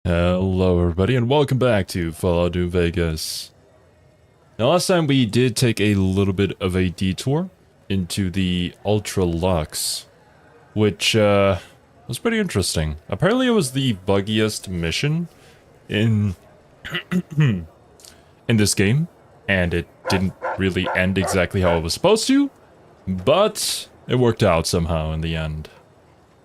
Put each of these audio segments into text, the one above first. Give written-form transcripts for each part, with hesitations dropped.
Hello everybody and welcome back to Fallout New Vegas. Now last time we did take a little bit of a detour into the Ultra Lux, which was pretty interesting. Apparently it was the buggiest mission in in this game, and it didn't really end exactly how it was supposed to, but it worked out somehow in the end.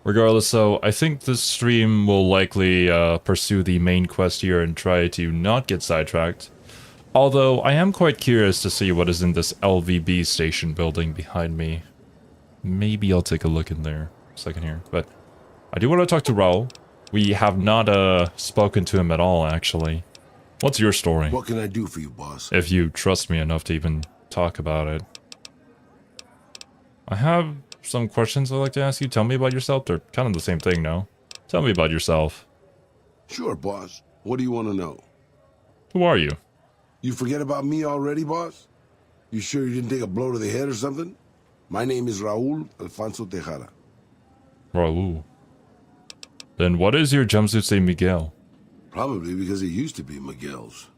Regardless, though, I think this stream will likely pursue the main quest here and try to not get sidetracked. Although, I am quite curious to see what is in this LVB station building behind me. Maybe I'll take a look in there a second here. But I do want to talk to Raul. We have not spoken to him at all, actually. What's your story? What can I do for you, boss? If you trust me enough to even talk about it. I have some questions I'd like to ask you. Tell me about yourself. They're kind of the same thing, no? Tell me about yourself. Sure, boss. What do you want to know? Who are you? You forget about me already, boss? You sure you didn't take a blow to the head or something? My name is Raul Alfonso Tejada. Raul. Then what is your jumpsuit say Miguel? Probably because it used to be Miguel's.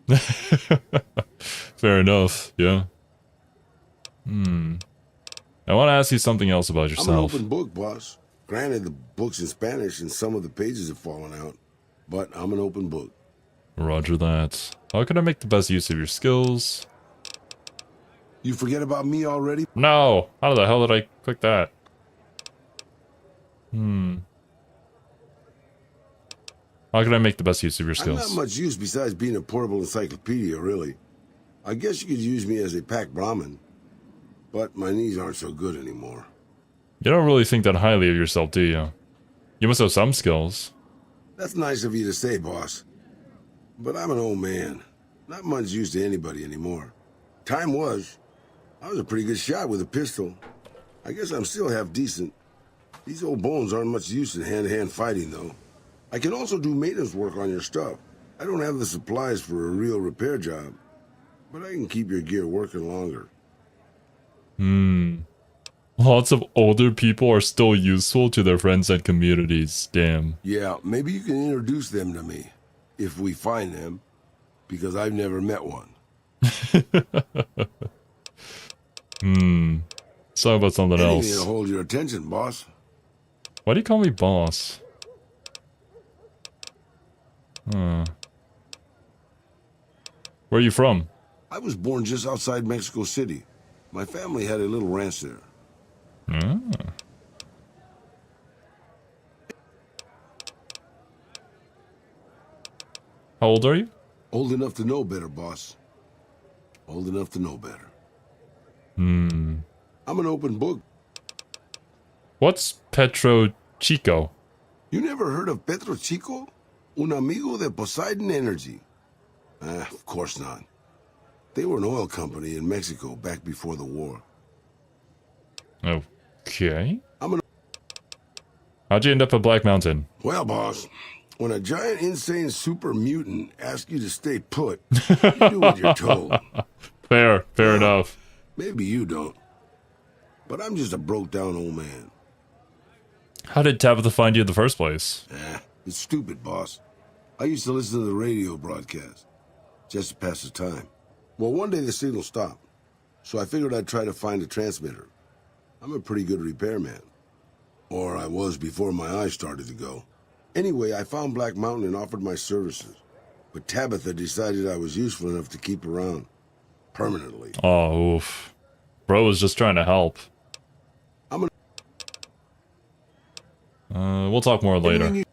Fair enough, yeah. I want to ask you something else about yourself. I'm an open book, boss. Granted, the book's in Spanish and some of the pages have fallen out, but I'm an open book. Roger that. How can I make the best use of your skills? You forget about me already? No! How the hell did I click that? How can I make the best use of your I'm skills? not much use besides being a portable encyclopedia, really. I guess you could use me as a pack Brahmin, but my knees aren't so good anymore. You don't really think that highly of yourself, do you? You must have some skills. That's nice of you to say, boss. But I'm an old man. Not much use to anybody anymore. Time was. I was a pretty good shot with a pistol. I guess I'm still half decent. These old bones aren't much use in hand-to-hand fighting, though. I can also do maintenance work on your stuff. I don't have the supplies for a real repair job, but I can keep your gear working longer. Lots of older people are still useful to their friends and communities. Damn. Yeah, maybe you can introduce them to me, if we find them, because I've never met one. Let's talk about something Anything else. to hold your attention, boss. Why do you call me boss? Where are you from? I was born just outside Mexico City. My family had a little ranch there. How old are you? Old enough to know better, boss. Old enough to know better. I'm an open book. What's Petro Chico? You never heard of Petro Chico? Un amigo de Poseidon Energy. Of course not. They were an oil company in Mexico back before the war. Okay. I'm an... How'd you end up at Black Mountain? Well, boss, when a giant insane super mutant asks you to stay put, you do what you're told. Fair enough. Maybe you don't. But I'm just a broke-down old man. How did Tabitha find you in the first place? It's stupid, boss. I used to listen to the radio broadcast, just to pass the time. Well, one day the signal stopped, so I figured I'd try to find a transmitter. I'm a pretty good repairman. Or I was before my eyes started to go. Anyway, I found Black Mountain and offered my services. But Tabitha decided I was useful enough to keep around. Permanently. Oh, oof. Bro was just trying to help. We'll talk more later.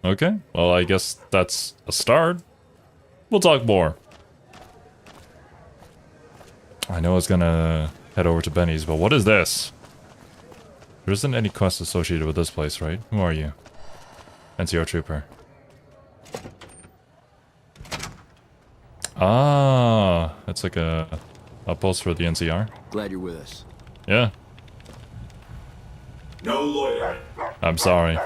Okay, well, I guess that's a start. We'll talk more. I know I was gonna head over to Benny's, but what is this? There isn't any quest associated with this place, right? Who are you? NCR Trooper. Ah, that's like a outpost for the NCR. Glad you're with us. Yeah. No lawyer. I'm sorry.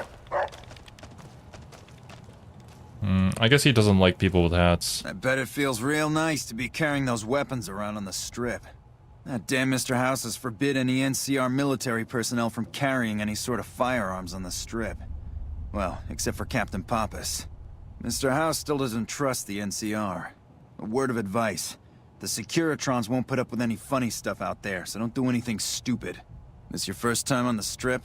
I guess he doesn't like people with hats. I bet it feels real nice to be carrying those weapons around on the strip. That damn Mr. House has forbid any NCR military personnel from carrying any sort of firearms on the strip. Well, except for Captain Pappas. Mr. House still doesn't trust the NCR. A word of advice. The Securitrons won't put up with any funny stuff out there, so don't do anything stupid. This your first time on the Strip?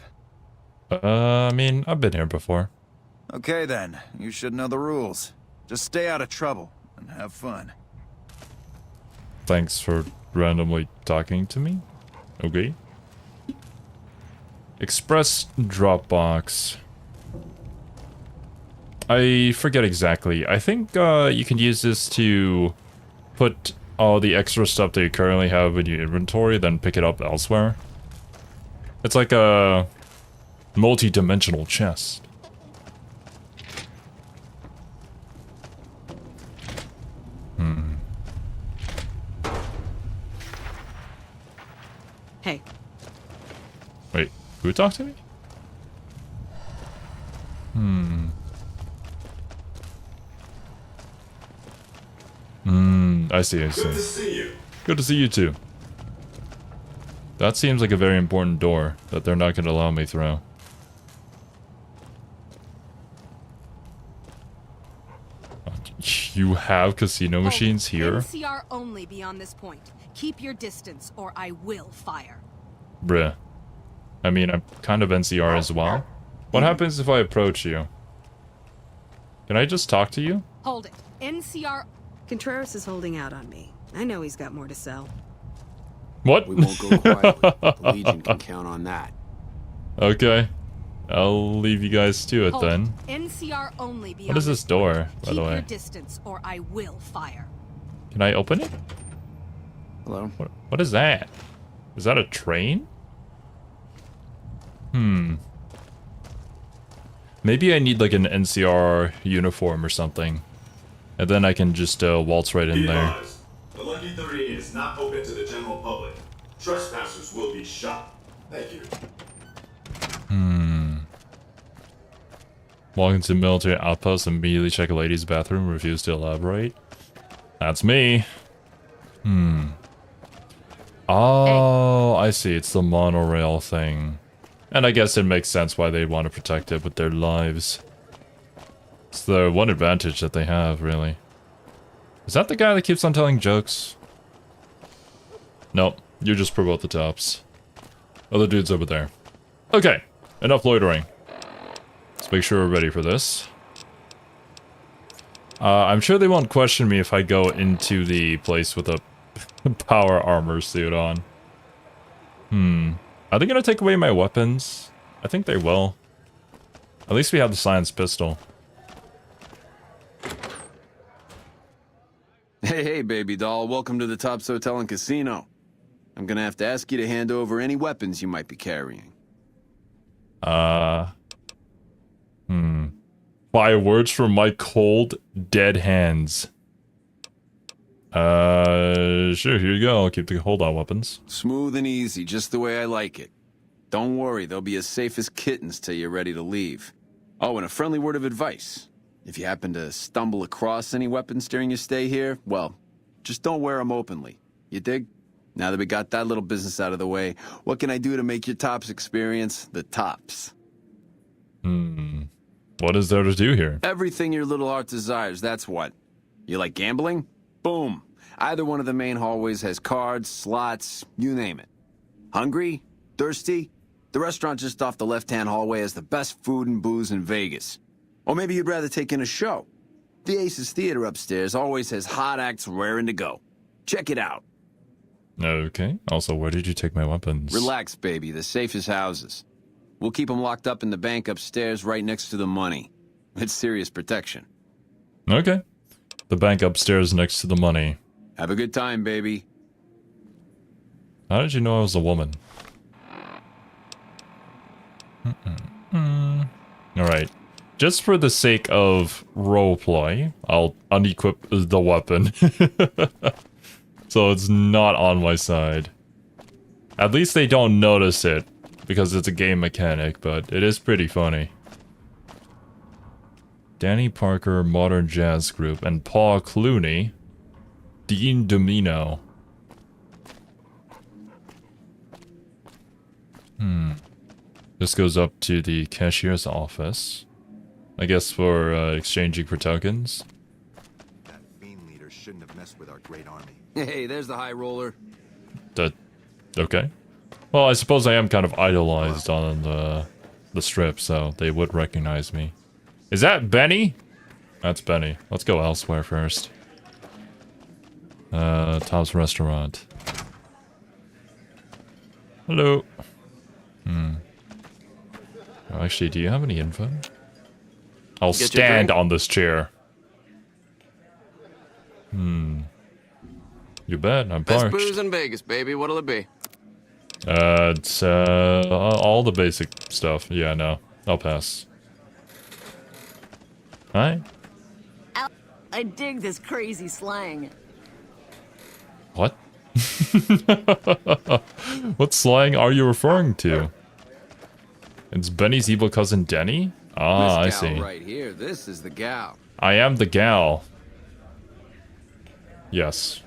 I mean, I've been here before. Okay then, you should know the rules. Just stay out of trouble, and have fun. Thanks for randomly talking to me. Okay. Express Dropbox. I forget exactly. I think you can use this to put all the extra stuff that you currently have in your inventory, then pick it up elsewhere. It's like a multi-dimensional chest. Hey. Wait, who talked to me? I see, I see. Good to see you. Good to see you too. That seems like a very important door that they're not going to allow me through. You have casino machines here? NCR only beyond this point. Keep your distance or I will fire. Bruh. I mean, I'm kind of NCR as well. What happens if I approach you? Can I just talk to you? Hold it. NCR... Contreras is holding out on me. I know he's got more to sell. What? We won't go quietly. The Legion can count on that. Okay. I'll leave you guys to it Hold then. it. NCR only beyond What is this door, by Keep the way? your distance or I will fire. Can I open it? Hello? What is that? Is that a train? Maybe I need like an NCR uniform or something. And then I can just waltz right in Be there. advised, the Lucky 13 is not open to the general public. Trespassers will be shot. Thank you. Walk into military outpost, immediately check a lady's bathroom, refuse to elaborate. That's me. Oh, I see. It's the monorail thing. And I guess it makes sense why they want to protect it with their lives. It's the one advantage that they have, really. Is that the guy that keeps on telling jokes? Nope, you just promote the tops. Other dude's over there. Okay, enough loitering. Let's make sure we're ready for this. I'm sure they won't question me if I go into the place with a power armor suit on. Are they gonna take away my weapons? I think they will. At least we have the science pistol. Hey, baby doll. Welcome to the Tops Hotel and Casino. I'm gonna have to ask you to hand over any weapons you might be carrying. By words from my cold, dead hands. Sure, here you go. I'll keep the hold-on weapons. Smooth and easy, just the way I like it. Don't worry, they'll be as safe as kittens till you're ready to leave. Oh, and a friendly word of advice. If you happen to stumble across any weapons during your stay here, well, just don't wear them openly. You dig? Now that we got that little business out of the way, what can I do to make your Tops experience the tops? What is there to do here? Everything your little heart desires, that's what. You like gambling? Boom. Either one of the main hallways has cards, slots, you name it. Hungry? Thirsty? The restaurant just off the left-hand hallway has the best food and booze in Vegas. Or maybe you'd rather take in a show. The Aces Theater upstairs always has hot acts raring to go. Check it out. Okay. Also, where did you take my weapons? Relax, baby. The safest houses. We'll keep them locked up in the bank upstairs right next to the money. It's serious protection. Okay. The bank upstairs next to the money. Have a good time, baby. How did you know I was a woman? Alright. Just for the sake of roleplay, I'll unequip the weapon. So it's not on my side. At least they don't notice it, because it's a game mechanic, but it is pretty funny. Danny Parker, Modern Jazz Group, and Paul Clooney, Dean Domino. This goes up to the cashier's office. I guess for exchanging for tokens. That fiend leader shouldn't have messed with our great army. Hey, there's the high roller. Okay. Well, I suppose I am kind of idolized on the strip, so they would recognize me. Is that Benny? That's Benny. Let's go elsewhere first. Tom's Restaurant. Hello. Oh, actually, do you have any info? I'll stand on this chair. You bet, I'm Best parched. booze in Vegas, baby. What'll it be? It's all the basic stuff. Yeah, no, I'll pass. Hi. I dig this crazy slang. What? What slang are you referring to? It's Benny's evil cousin Denny? Ah, I This gal see. right here. This is the gal. I am the gal. Yes.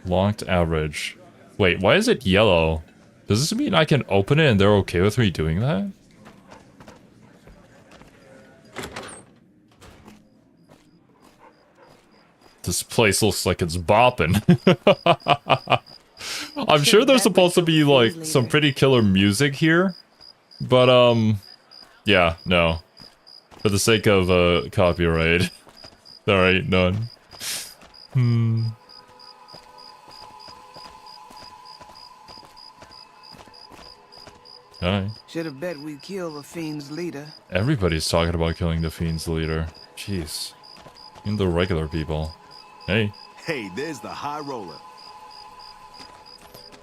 Locked average. Wait, why is it yellow? Does this mean I can open it and they're okay with me doing that? This place looks like it's bopping. I'm sure there's supposed to be like some pretty killer music here. But yeah, no. For the sake of copyright. There ain't none. Hi. Should have bet we'd kill the Fiend's leader. Everybody's talking about killing the Fiend's leader. Jeez. Even the regular people. Hey. Hey, there's the high roller.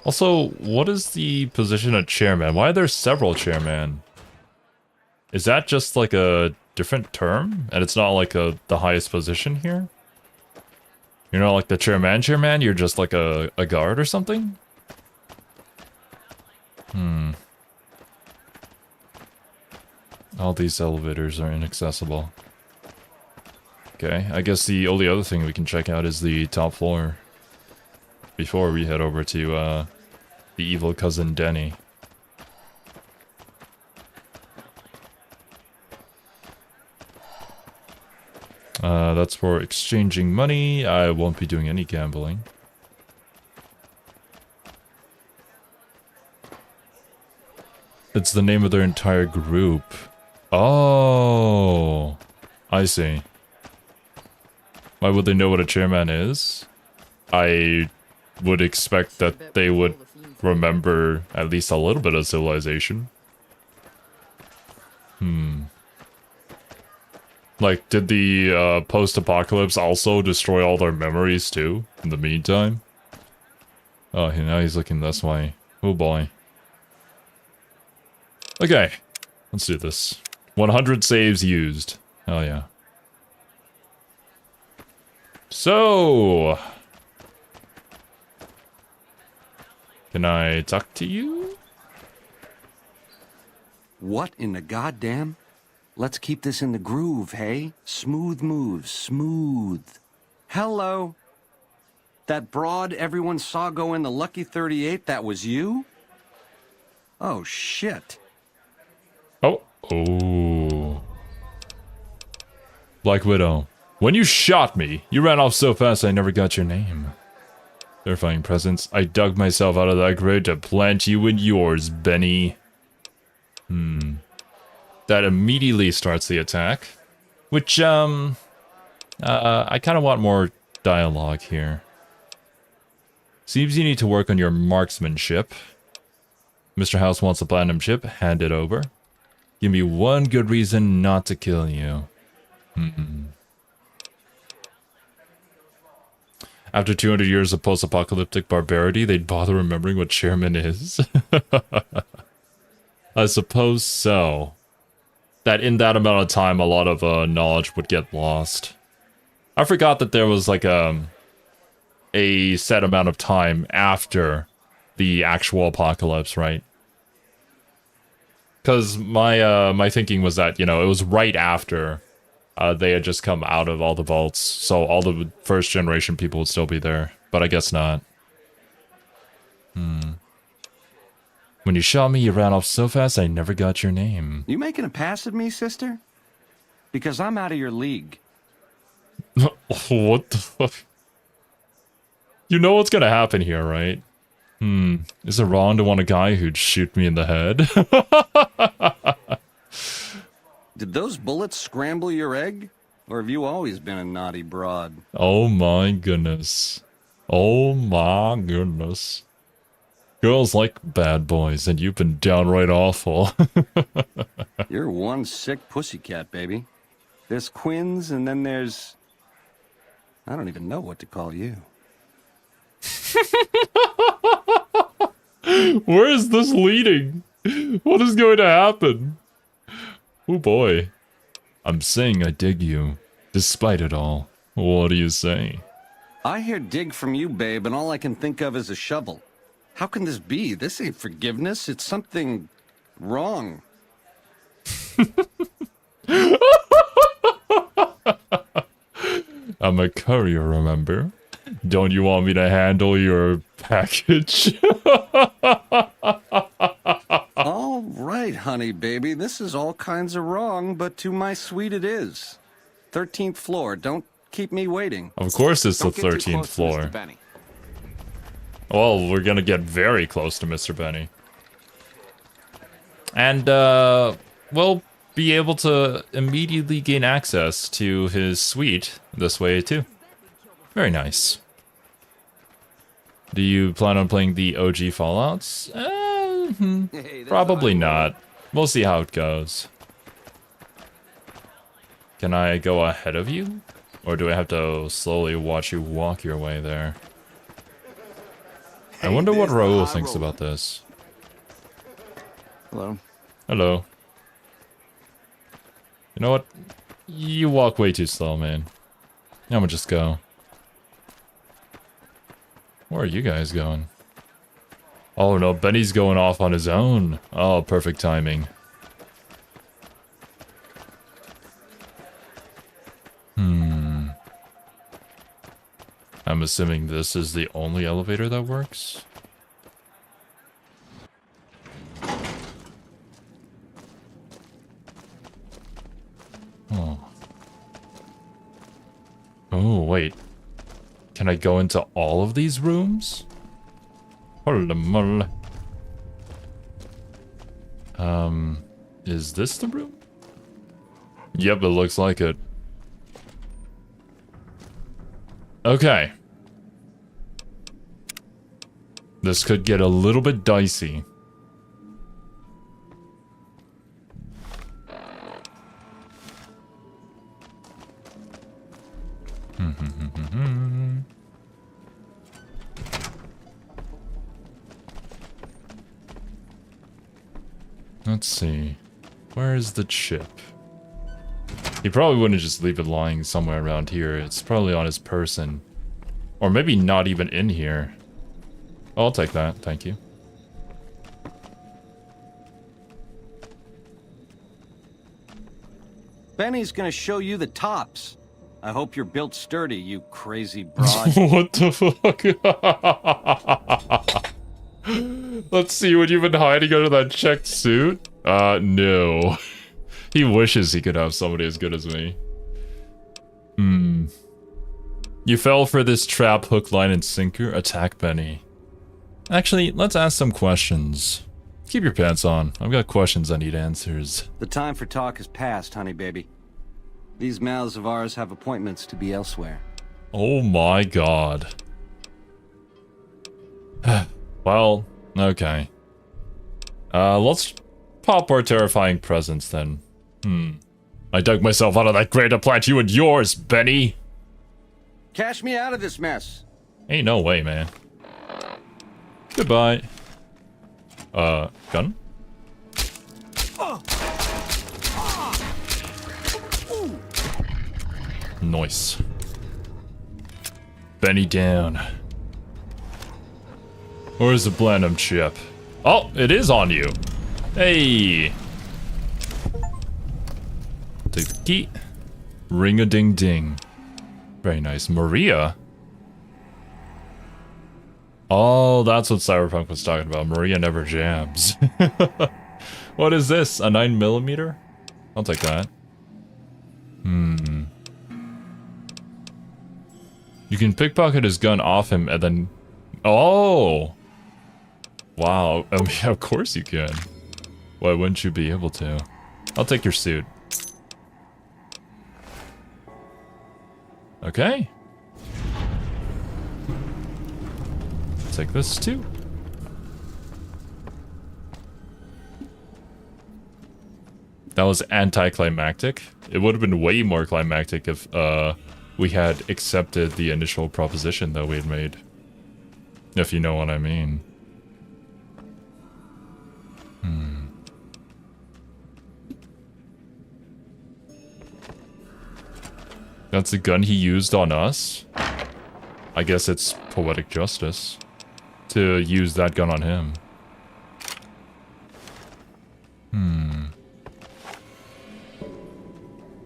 Also, what is the position of chairman? Why are there several chairmen? Is that just like a different term? And it's not like the highest position here? You're not like the chairman? You're just like a guard or something? All these elevators are inaccessible. Okay, I guess the only other thing we can check out is the top floor. Before we head over to, the evil cousin Denny. That's for exchanging money. I won't be doing any gambling. It's the name of their entire group. Oh, I see. Why would they know what a chairman is? I would expect that they would remember at least a little bit of civilization. Like, did the post-apocalypse also destroy all their memories too, in the meantime? Oh, now he's looking this way. Oh boy. Okay, let's do this. 100 saves used. Oh yeah. So... can I talk to you? What in the goddamn? Let's keep this in the groove, hey? Smooth moves, smooth. Hello? That broad everyone saw go in the Lucky 38, that was you? Oh, shit. Oh. Oh. Black Widow. When you shot me, you ran off so fast I never got your name. Terrifying presence. I dug myself out of that grave to plant you in yours, Benny. That immediately starts the attack. Which, I kind of want more dialogue here. Seems you need to work on your marksmanship. Mr. House wants a platinum chip. Hand it over. Give me one good reason not to kill you. After 200 years of post-apocalyptic barbarity, they'd bother remembering what chairman is? I suppose so. That in that amount of time, a lot of knowledge would get lost. I forgot that there was like a set amount of time after the actual apocalypse, right? Because my thinking was that, you know, it was right after they had just come out of all the vaults, so all the first generation people would still be there, but I guess not. When you shot me, you ran off so fast I never got your name. You making a pass at me, sister? Because I'm out of your league. What the fuck? You know what's gonna happen here, right? Is it wrong to want a guy who'd shoot me in the head? Did those bullets scramble your egg? Or have you always been a naughty broad? Oh my goodness. Oh my goodness. Girls like bad boys, and you've been downright awful. You're one sick pussycat, baby. There's Quinn's, and then there's... I don't even know what to call you. Where is this leading? What is going to happen? Oh boy. I'm saying I dig you, despite it all. What do you say? I hear dig from you, babe, and all I can think of is a shovel. How can this be? This ain't forgiveness. It's something wrong. I'm a courier, remember? Don't you want me to handle your package? All right, honey, baby. This is all kinds of wrong, but to my suite it is. 13th floor. Don't keep me waiting. Of course it's the 13th floor. Well, we're gonna get very close to Mr. Benny. And, we'll be able to immediately gain access to his suite this way, too. Very nice. Do you plan on playing the OG Fallouts? Probably not. We'll see how it goes. Can I go ahead of you? Or do I have to slowly watch you walk your way there? I wonder what Raul thinks about this. Hello. Hello. You know what? You walk way too slow, man. I'm gonna just go. Where are you guys going? Oh no, Benny's going off on his own. Oh, perfect timing. I'm assuming this is the only elevator that works. Oh. Oh, wait. Can I go into all of these rooms? Is this the room? Yep, it looks like it. Okay. This could get a little bit dicey. Let's see. Where is the chip? He probably wouldn't just leave it lying somewhere around here. It's probably on his person. Or maybe not even in here. Oh, I'll take that, thank you. Benny's gonna show you the tops. I hope you're built sturdy, you crazy broad. What the fuck? Let's see, would you been hiding under that checked suit? No. He wishes he could have somebody as good as me. You fell for this trap, hook, line, and sinker? Attack Benny. Actually, let's ask some questions. Keep your pants on. I've got questions I need answers. The time for talk has passed, honey baby. These mouths of ours have appointments to be elsewhere. Oh my god. Well, okay. Let's pop our terrifying presents then. I dug myself out of that grave to plant you and yours, Benny! Cash me out of this mess! Ain't no way, man. Goodbye. Gun? Nice. Benny down. Where's the Blenheim chip? Oh, it is on you. Hey. Take the key. Ring-a-ding-ding. Very nice. Maria? Oh, that's what Cyberpunk was talking about. Maria never jams. What is this? A 9mm? I'll take that. You can pickpocket his gun off him and then... Oh! Wow. Yeah, of course you can. Why wouldn't you be able to? I'll take your suit. Okay. Take this too. That was anticlimactic. It would have been way more climactic if we had accepted the initial proposition that we had made. If you know what I mean. That's the gun he used on us? I guess it's poetic justice to use that gun on him.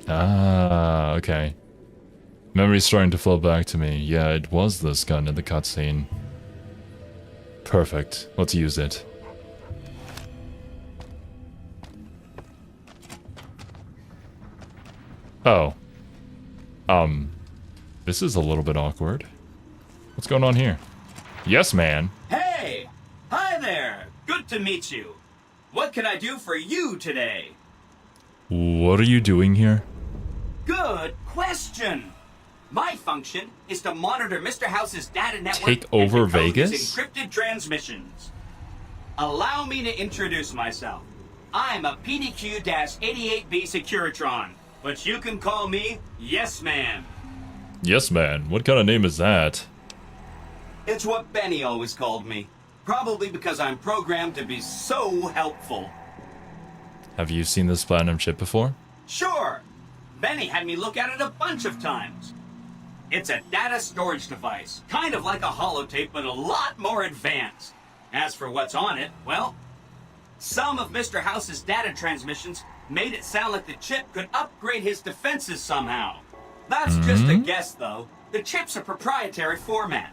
Ah, okay. Memory's starting to flow back to me. Yeah, it was this gun in the cutscene. Perfect. Let's use it. Oh. This is a little bit awkward. What's going on here? Yes, man. Hey! Hi there! Good to meet you. What can I do for you today? What are you doing here? Good question! My function is to monitor Mr. House's data network Take over and decode his Vegas? encrypted transmissions. Allow me to introduce myself. I'm a PDQ-88B Securitron, but you can call me Yes Man. Yes, man. What kind of name is that? It's what Benny always called me. Probably because I'm programmed to be so helpful. Have you seen this platinum chip before? Sure. Benny had me look at it a bunch of times. It's a data storage device, kind of like a holotape, but a lot more advanced. As for what's on it, well, some of Mr. House's data transmissions made it sound like the chip could upgrade his defenses somehow. That's just a guess, though. The chip's a proprietary format.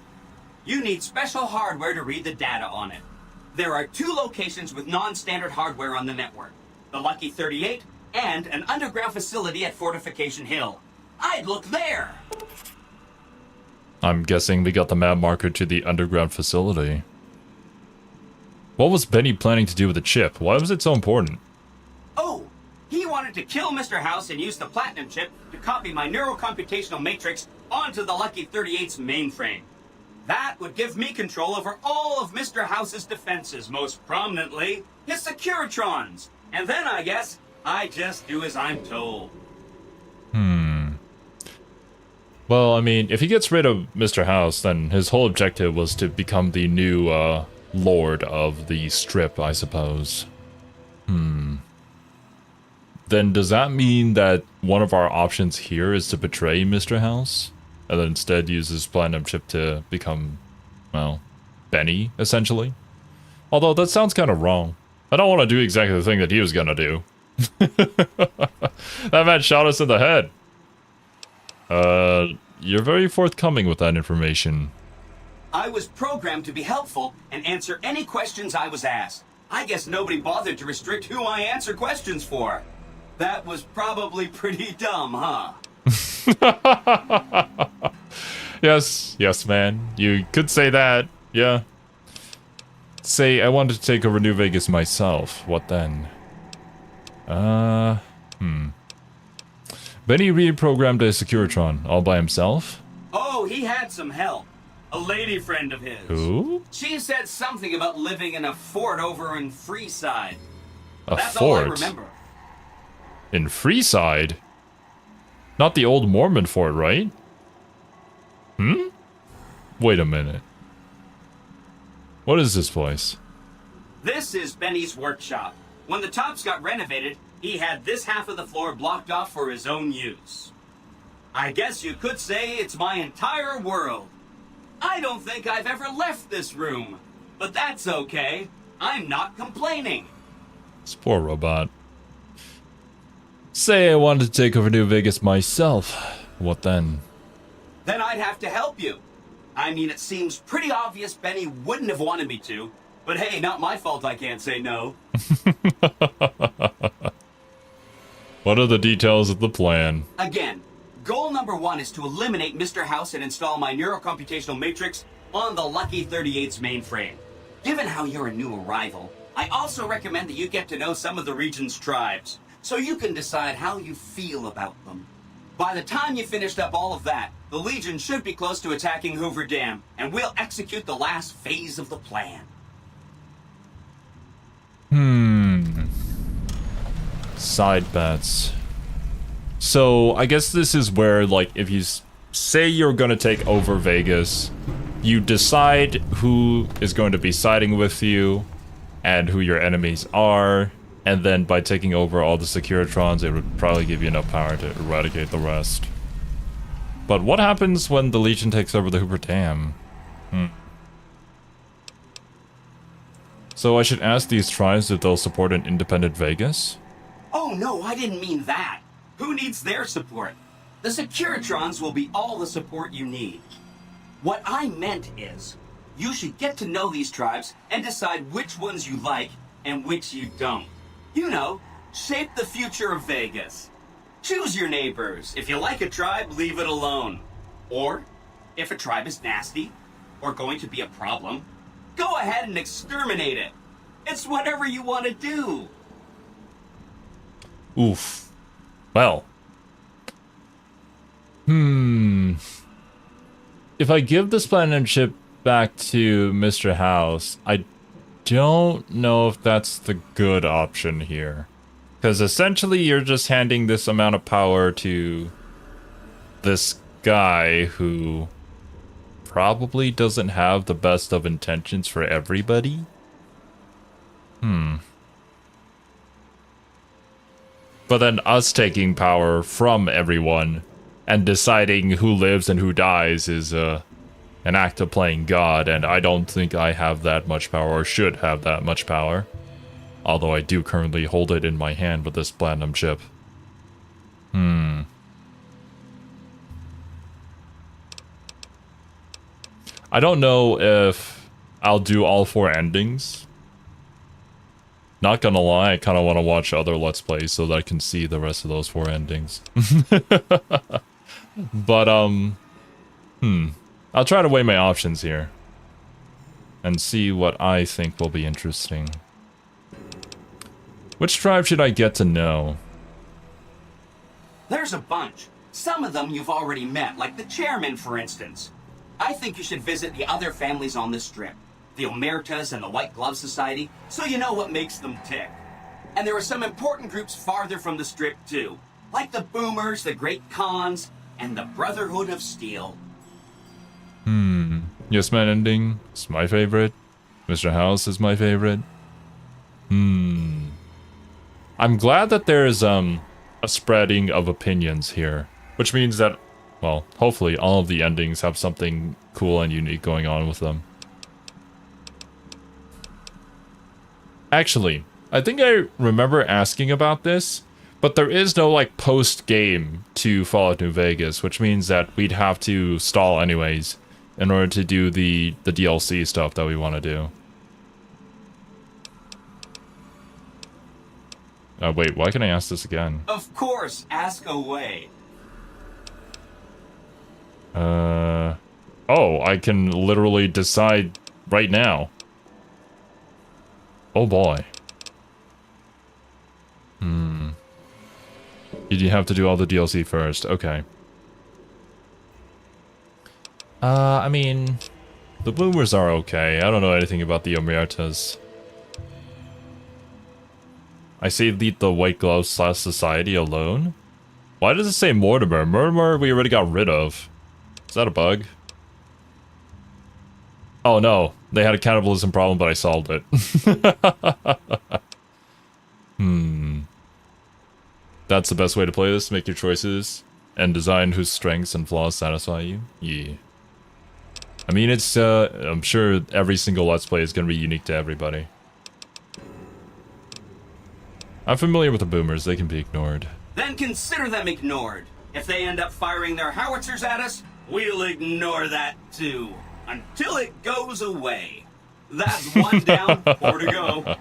You need special hardware to read the data on it. There are 2 locations with non-standard hardware on the network. The Lucky 38 and an underground facility at Fortification Hill. I'd look there! I'm guessing we got the map marker to the underground facility. What was Benny planning to do with the chip? Why was it so important? Oh, he wanted to kill Mr. House and use the Platinum chip to copy my neurocomputational matrix onto the Lucky 38's mainframe. That would give me control over all of Mr. House's defenses, most prominently his Securitrons. And then, I guess, I just do as I'm told. Well, I mean, if he gets rid of Mr. House, then his whole objective was to become the new, lord of the strip, I suppose. Then does that mean that one of our options here is to betray Mr. House? And then instead use his platinum chip to become, well, Benny, essentially? Although that sounds kind of wrong. I don't want to do exactly the thing that he was gonna do. That man shot us in the head. You're very forthcoming with that information. I was programmed to be helpful and answer any questions I was asked. I guess nobody bothered to restrict who I answer questions for. That was probably pretty dumb, huh? Yes, man. You could say that, yeah. Say, I wanted to take over New Vegas myself. What then? Benny reprogrammed a Securitron all by himself? Oh, he had some help. A lady friend of his. Who? She said something about living in a fort over in Freeside. That's fort? all I remember. In Freeside? Not the old Mormon fort, right? Wait a minute. What is this place? This is Benny's workshop. When the tops got renovated, he had this half of the floor blocked off for his own use. I guess you could say it's my entire world. I don't think I've ever left this room, but that's okay. I'm not complaining. This poor robot. Say I wanted to take over New Vegas myself. What then? Then I'd have to help you. I mean, it seems pretty obvious Benny wouldn't have wanted me to. But hey, not my fault I can't say no. What are the details of the plan? Again, goal number 1 is to eliminate Mr. House and install my neurocomputational matrix on the Lucky 38's mainframe. Given how you're a new arrival, I also recommend that you get to know some of the region's tribes, so you can decide how you feel about them. By the time you finished up all of that, the Legion should be close to attacking Hoover Dam, and we'll execute the last phase of the plan. Side bets. So, I guess this is where, like, if you say you're gonna take over Vegas, you decide who is going to be siding with you, and who your enemies are, and then by taking over all the Securitrons, it would probably give you enough power to eradicate the rest. But what happens when the Legion takes over the Hoover Dam? So I should ask these tribes if they'll support an independent Vegas? Oh no, I didn't mean that. Who needs their support? The Securitrons will be all the support you need. What I meant is, you should get to know these tribes and decide which ones you like and which you don't. You know, shape the future of Vegas. Choose your neighbors. If you like a tribe, leave it alone. Or, if a tribe is nasty, or going to be a problem, go ahead and exterminate it. It's whatever you want to do. Oof. Well. If I give this platinum chip back to Mr. House, I don't know if that's the good option here. Because essentially you're just handing this amount of power to this guy who probably doesn't have the best of intentions for everybody. But then us taking power from everyone and deciding who lives and who dies is an act of playing God, and I don't think I have that much power or should have that much power. Although I do currently hold it in my hand with this platinum chip. I don't know if I'll do all 4 endings. Not gonna lie, I kind of want to watch other Let's Plays so that I can see the rest of those 4 endings. But, I'll try to weigh my options here. And see what I think will be interesting. Which tribe should I get to know? There's a bunch. Some of them you've already met, like the chairman, for instance. I think you should visit the other families on the strip. The Omertas and the White Glove Society, so you know what makes them tick. And there are some important groups farther from the strip, too. Like the Boomers, the Great Khans, and the Brotherhood of Steel. Yes Man ending is my favorite. Mr. House is my favorite. I'm glad that there's a spreading of opinions here. Which means that, well, hopefully all of the endings have something cool and unique going on with them. Actually, I think I remember asking about this, but there is no, like, post-game to Fallout New Vegas, which means that we'd have to stall anyways in order to do the DLC stuff that we want to do. Wait, why can I ask this again? Of course, ask away. Oh, I can literally decide right now. Oh boy. You have to do all the DLC first. Okay. I mean, the Boomers are okay. I don't know anything about the Omertas. I say lead the White Glove Society alone? Why does it say Mortimer? Mortimer we already got rid of. Is that a bug? Oh no, they had a cannibalism problem, but I solved it. That's the best way to play this, make your choices, and design whose strengths and flaws satisfy you? Yeah. I mean, it's, I'm sure every single Let's Play is gonna be unique to everybody. I'm familiar with the Boomers, they can be ignored. Then consider them ignored. If they end up firing their howitzers at us, We'll ignore that too, until it goes away. That's 1 down, 4 to go.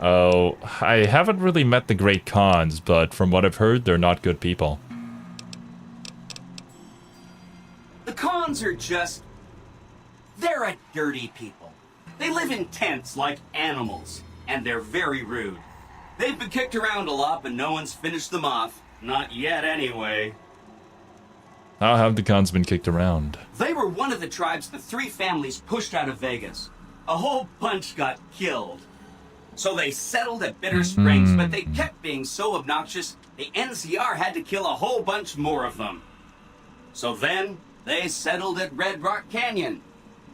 Oh, I haven't really met the Great Khans, but from what I've heard, they're not good people. The Khans are just... they're a dirty people. They live in tents like animals, and they're very rude. They've been kicked around a lot, but no one's finished them off. Not yet, anyway. How have the Khans been kicked around? They were one of the tribes the 3 families pushed out of Vegas. A whole bunch got killed. So they settled at Bitter Springs, but they kept being so obnoxious, the NCR had to kill a whole bunch more of them. So then, they settled at Red Rock Canyon.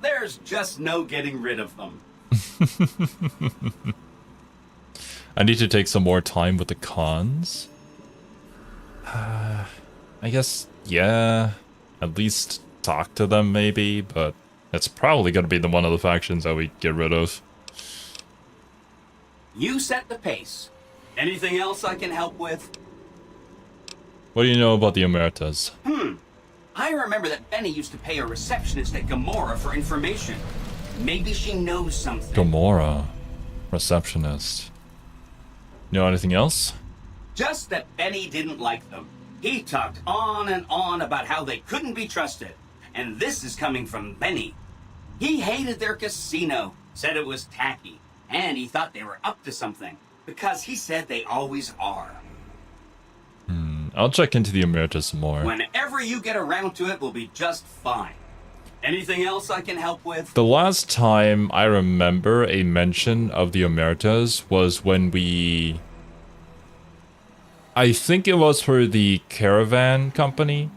There's just no getting rid of them. I need to take some more time with the Khans. I guess, yeah. At least talk to them, maybe, but it's probably going to be the one of the factions that we get rid of. You set the pace. Anything else I can help with? What do you know about the Emeritas? I remember that Benny used to pay a receptionist at Gamora for information. Maybe she knows something. Gamora. Receptionist. You know anything else? Just that Benny didn't like them. He talked on and on about how they couldn't be trusted. And this is coming from Benny. He hated their casino, said it was tacky, and he thought they were up to something, because he said they always are. I'll check into the Emeritus some more. Whenever you get around to it, we'll be just fine. Anything else I can help with? The last time I remember a mention of the Emeritus was when we... I think it was for the Caravan Company.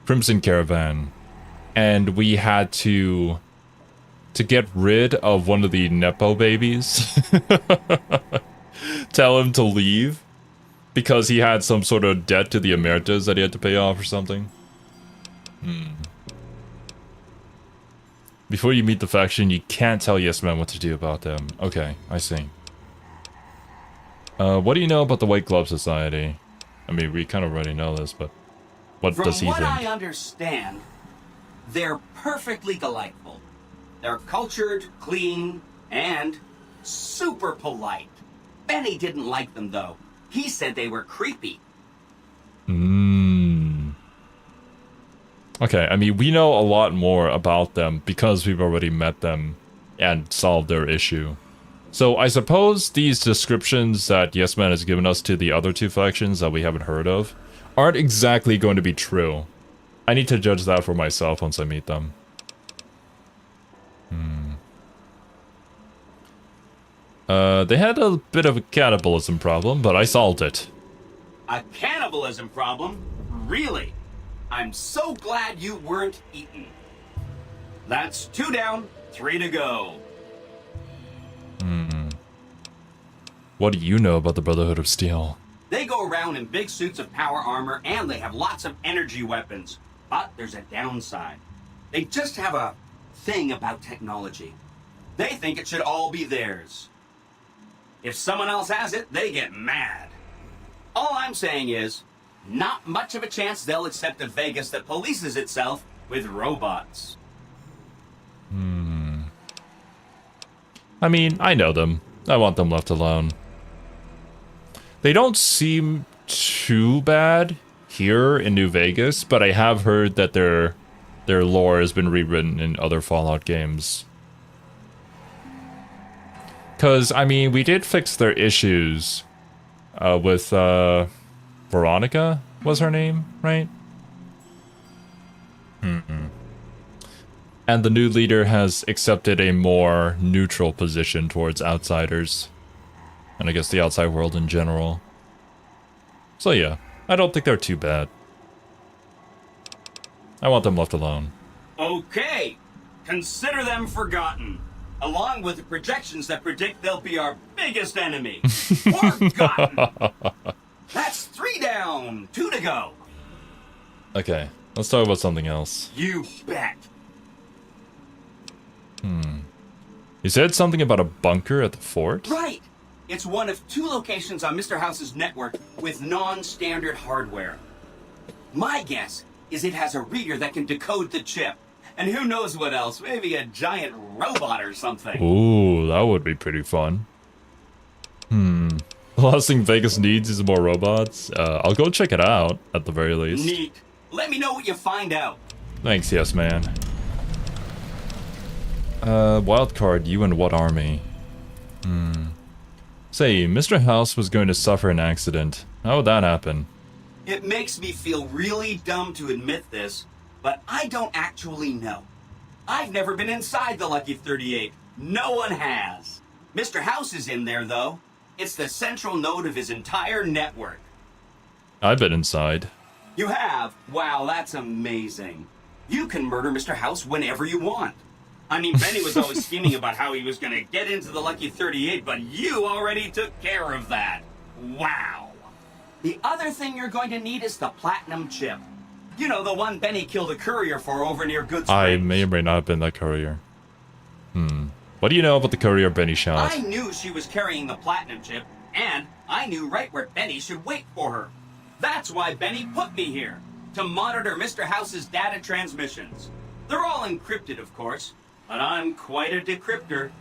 Crimson Caravan. And we had to get rid of one of the Nepo babies. Tell him to leave. Because he had some sort of debt to the Emeritus that he had to pay off or something. Before you meet the faction, you can't tell Yes Man what to do about them. Okay, I see. What do you know about the White Glove Society? I mean, we kind of already know this, but what does he think? From what I understand, they're perfectly delightful. They're cultured, clean, and super polite. Benny didn't like them, though. He said they were creepy. Okay, I mean, we know a lot more about them because we've already met them and solved their issue. So I suppose these descriptions that Yes Man has given us to the other 2 factions that we haven't heard of aren't exactly going to be true. I need to judge that for myself once I meet them. They had a bit of a cannibalism problem, but I solved it. A cannibalism problem? Really? I'm so glad you weren't eaten. That's 2 down, 3 to go. What do you know about the Brotherhood of Steel? They go around in big suits of power armor, and they have lots of energy weapons. But there's a downside. They just have a thing about technology. They think it should all be theirs. If someone else has it, they get mad. All I'm saying is, not much of a chance they'll accept a Vegas that polices itself with robots. I mean, I know them. I want them left alone. They don't seem too bad here in New Vegas, but I have heard that their lore has been rewritten in other Fallout games. Because, I mean, we did fix their issues with Veronica, was her name, right? And the new leader has accepted a more neutral position towards outsiders. And I guess the outside world in general. So yeah, I don't think they're too bad. I want them left alone. Okay, consider them forgotten. Along with the projections that predict they'll be our biggest enemy. Forgotten! That's 3 down, 2 to go. Okay, let's talk about something else. You bet. You said something about a bunker at the fort? Right. It's one of 2 locations on Mr. House's network with non-standard hardware. My guess is it has a reader that can decode the chip. And who knows what else, maybe a giant robot or something. Ooh, that would be pretty fun. The last thing Vegas needs is more robots. I'll go check it out, at the very least. Neat. Let me know what you find out. Thanks, yes man. Wildcard, you and what army? Say, Mr. House was going to suffer an accident. How would that happen? It makes me feel really dumb to admit this, but I don't actually know. I've never been inside the Lucky 38. No one has. Mr. House is in there, though. It's the central node of his entire network. I've been inside. You have? Wow, that's amazing. You can murder Mr. House whenever you want. I mean, Benny was always scheming about how he was going to get into the Lucky 38, but you already took care of that. Wow. The other thing you're going to need is the platinum chip. You know, the one Benny killed a courier for over near Good Springs. I may or may not have been that courier. What do you know about the courier Benny shot? I knew she was carrying the platinum chip, and I knew right where Benny should wait for her. That's why Benny put me here, to monitor Mr. House's data transmissions. They're all encrypted, of course, but I'm quite a decryptor.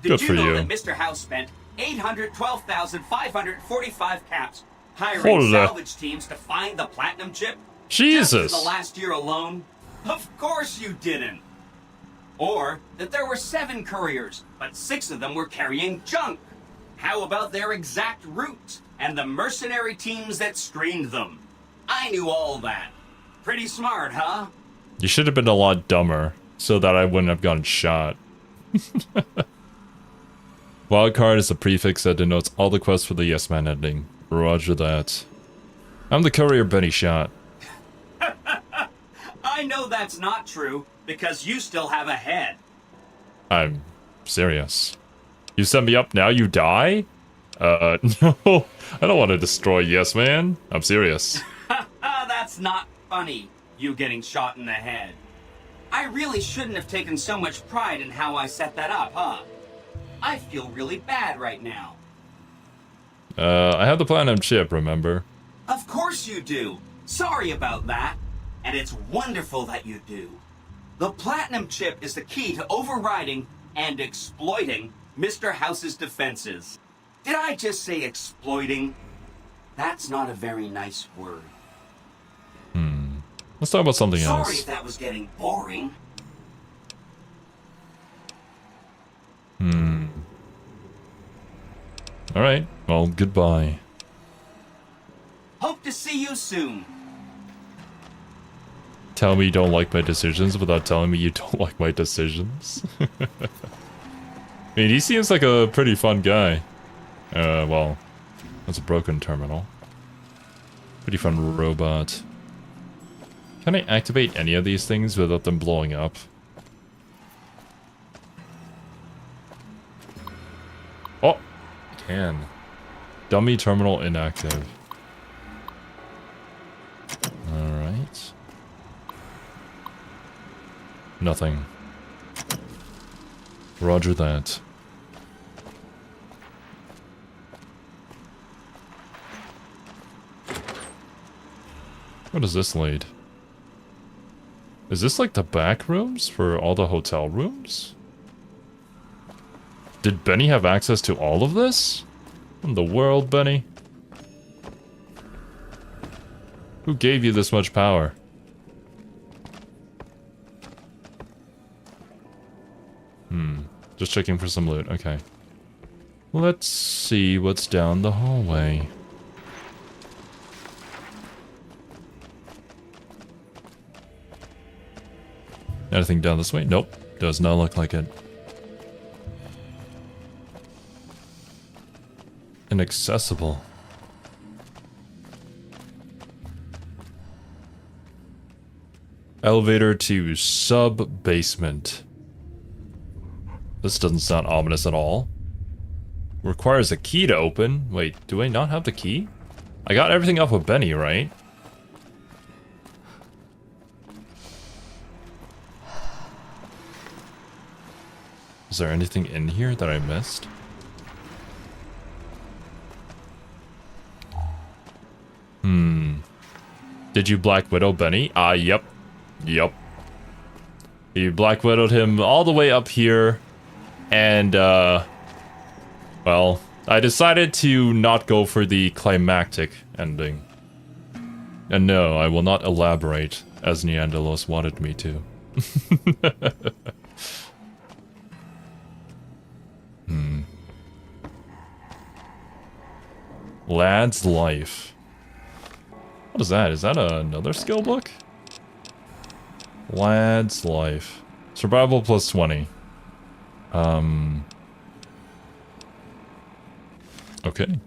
Did you know that Mr. House spent 812,545 caps hiring salvage teams to find the platinum chip? Jesus! Just in the last year alone? Of course you didn't. Or that there were 7 couriers, but 6 of them were carrying junk. How about their exact routes and the mercenary teams that screened them? I knew all that. Pretty smart, huh? You should have been a lot dumber, so that I wouldn't have gotten shot. Wildcard is a prefix that denotes all the quests for the Yes Man ending. Roger that. I'm the courier Benny shot. I know that's not true, because you still have a head. I'm serious. You set me up, now you die? No, I don't want to destroy Yes Man. I'm serious. That's not funny, you getting shot in the head. I really shouldn't have taken so much pride in how I set that up, huh? I feel really bad right now. I have the platinum chip, remember? Of course you do. Sorry about that. And it's wonderful that you do. The platinum chip is the key to overriding and exploiting Mr. House's defenses. Did I just say exploiting? That's not a very nice word. Let's talk about something else. Sorry if that was getting boring. Alright, well, goodbye. Hope to see you soon. Tell me you don't like my decisions without telling me you don't like my decisions. I mean, he seems like a pretty fun guy. Well, that's a broken terminal. Pretty fun robot. Can I activate any of these things without them blowing up? Oh! I can. Dummy terminal inactive. Alright. Nothing. Roger that. What does this lead? Is this like the back rooms for all the hotel rooms? Did Benny have access to all of this? In the world, Benny? Who gave you this much power? Just checking for some loot. Okay. Let's see what's down the hallway. Anything down this way? Nope. Does not look like it. Inaccessible. Elevator to sub-basement. This doesn't sound ominous at all. Requires a key to open. Wait, do I not have the key? I got everything off of Benny, right? Is there anything in here that I missed? Did you Black Widow Benny? Yep. Yep. You Black Widowed him all the way up here. And, well, I decided to not go for the climactic ending. And no, I will not elaborate, as Neanderlos wanted me to. Lad's Life. What is that? Is that another skill book? Lad's Life. Survival plus 20. Okay.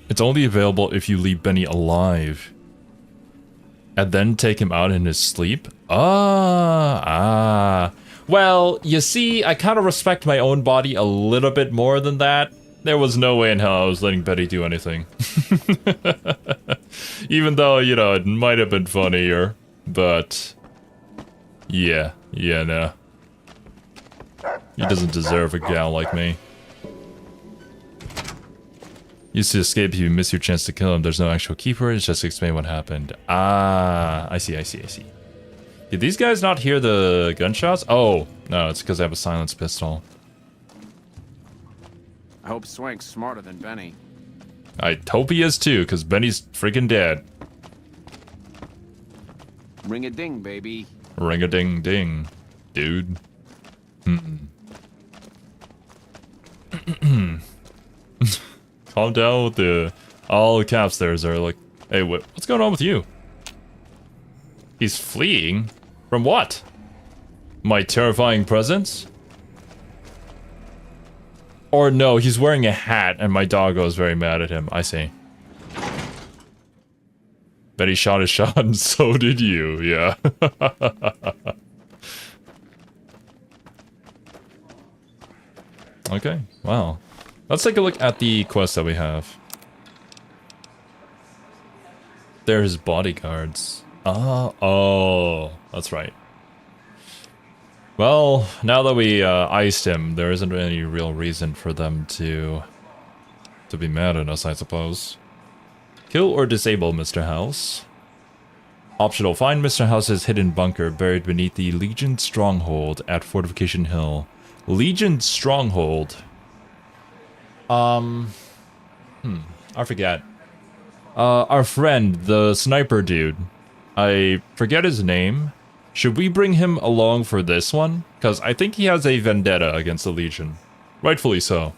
It's only available if you leave Benny alive. And then take him out in his sleep? Well, you see, I kind of respect my own body a little bit more than that. There was no way in hell I was letting Betty do anything. Even though, you know, it might have been funnier. But... yeah, no. He doesn't deserve a gal like me. Used to escape if you miss your chance to kill him. There's no actual keeper, it's just to explain what happened. I see. Did these guys not hear the gunshots? Oh, no, it's because I have a silenced pistol. I hope Swank's smarter than Benny. I hope he is too, because Benny's freaking dead. Ring-a-ding, baby. Ring-a-ding-ding, dude. Calm down with the... all the caps there are like... Hey, what's going on with you? He's fleeing? From what? My terrifying presence? Or no, he's wearing a hat and my doggo is very mad at him. I see. Betty shot his shot and so did you, yeah. Okay, wow. Let's take a look at the quest that we have. They're his bodyguards. Oh, that's right. Well, now that we iced him, there isn't any real reason for them to be mad at us, I suppose. Kill or disable Mr. House. Optional. Find Mr. House's hidden bunker buried beneath the Legion stronghold at Fortification Hill. Legion stronghold. I forget. Our friend, the sniper dude. I forget his name. Should we bring him along for this one? Because I think he has a vendetta against the Legion. Rightfully so.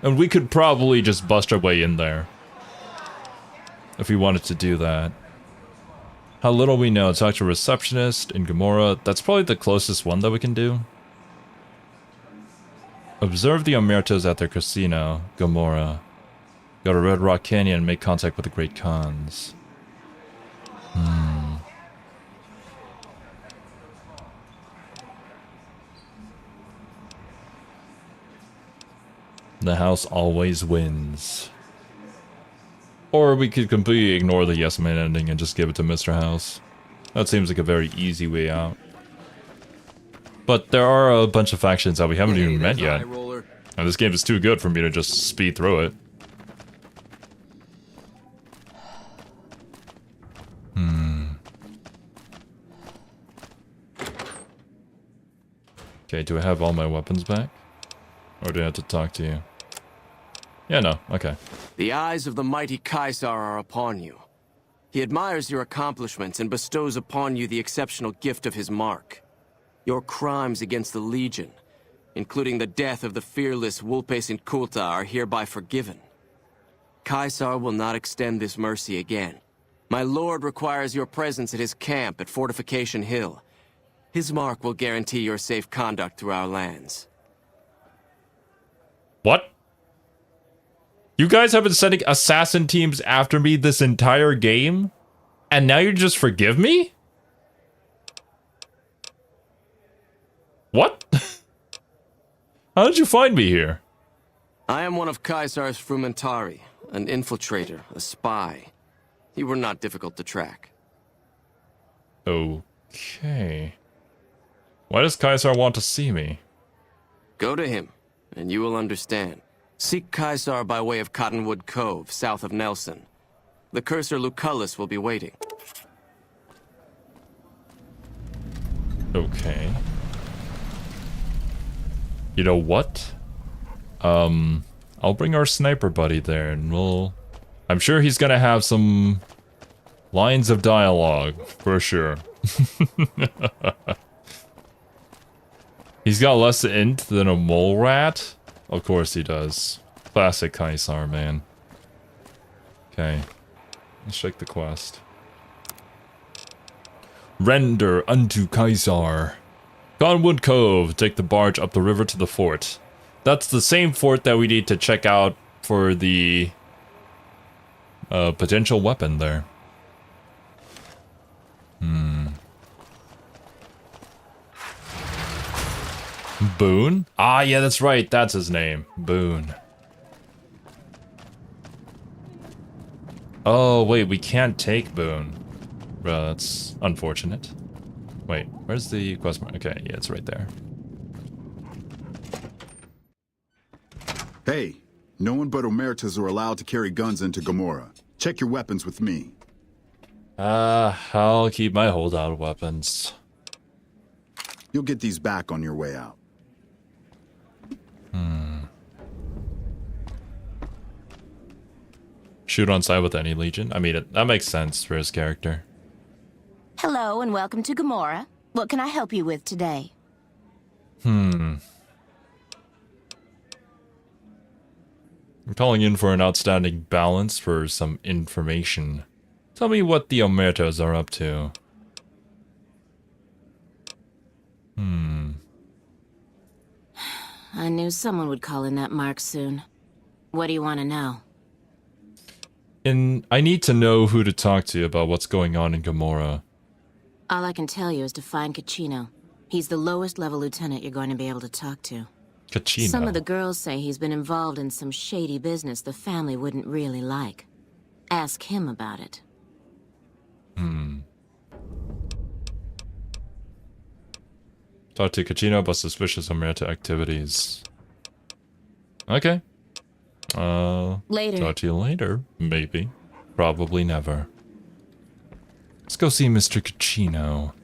And we could probably just bust our way in there. If we wanted to do that. How little we know. Talk to a receptionist in Gamora. That's probably the closest one that we can do. Observe the Omertas at their casino, Gamora. Go to Red Rock Canyon and make contact with the Great Khans. The house always wins. Or we could completely ignore the yes man ending and just give it to Mr. House. That seems like a very easy way out. But there are a bunch of factions that we haven't even met yet. And this game is too good for me to just speed through it. Okay, do I have all my weapons back? Or do I have to talk to you? Yeah, no, okay. The eyes of the mighty Caesar are upon you. He admires your accomplishments and bestows upon you the exceptional gift of his mark. Your crimes against the Legion, including the death of the fearless Vulpes Inculta, are hereby forgiven. Caesar will not extend this mercy again. My lord requires your presence at his camp at Fortification Hill. His mark will guarantee your safe conduct through our lands. What? You guys have been sending assassin teams after me this entire game? And now you just forgive me? What? How did you find me here? I am one of Caesar's Frumentari, an infiltrator, a spy. You were not difficult to track. Okay. Why does Caesar want to see me? Go to him, and you will understand. Seek Caesar by way of Cottonwood Cove, south of Nelson. The cursor Lucullus will be waiting. Okay. You know what? I'll bring our sniper buddy there and we'll... I'm sure he's gonna have some lines of dialogue, for sure. He's got less int than a mole rat? Of course he does. Classic Caesar, man. Okay. Let's check the quest. Render unto Caesar. Cottonwood Cove. Take the barge up the river to the fort. That's the same fort that we need to check out for the potential weapon there. Boone? Ah, yeah, that's right. That's his name. Boone. Oh, wait, we can't take Boone. Bro, that's unfortunate. Wait, where's the quest mark? Okay, yeah, it's right there. Hey, no one but Omertas are allowed to carry guns into Gomorrah. Check your weapons with me. I'll keep my holdout weapons. You'll get these back on your way out. Shoot on sight with any legion? I mean, that makes sense for his character. Hello and welcome to Gomorrah. What can I help you with today? I'm calling in for an outstanding balance for some information. Tell me what the Omertas are up to. I knew someone would call in that mark soon. What do you want to know? I need to know who to talk to about what's going on in Gomorrah. All I can tell you is to find Caccino. He's the lowest level lieutenant you're going to be able to talk to. Caccino? Some of the girls say he's been involved in some shady business the family wouldn't really like. Ask him about it. Talk to Caccino about suspicious Omerta activities. Okay. Later. Talk to you later. Maybe. Probably never. Let's go see Mr. Caccino.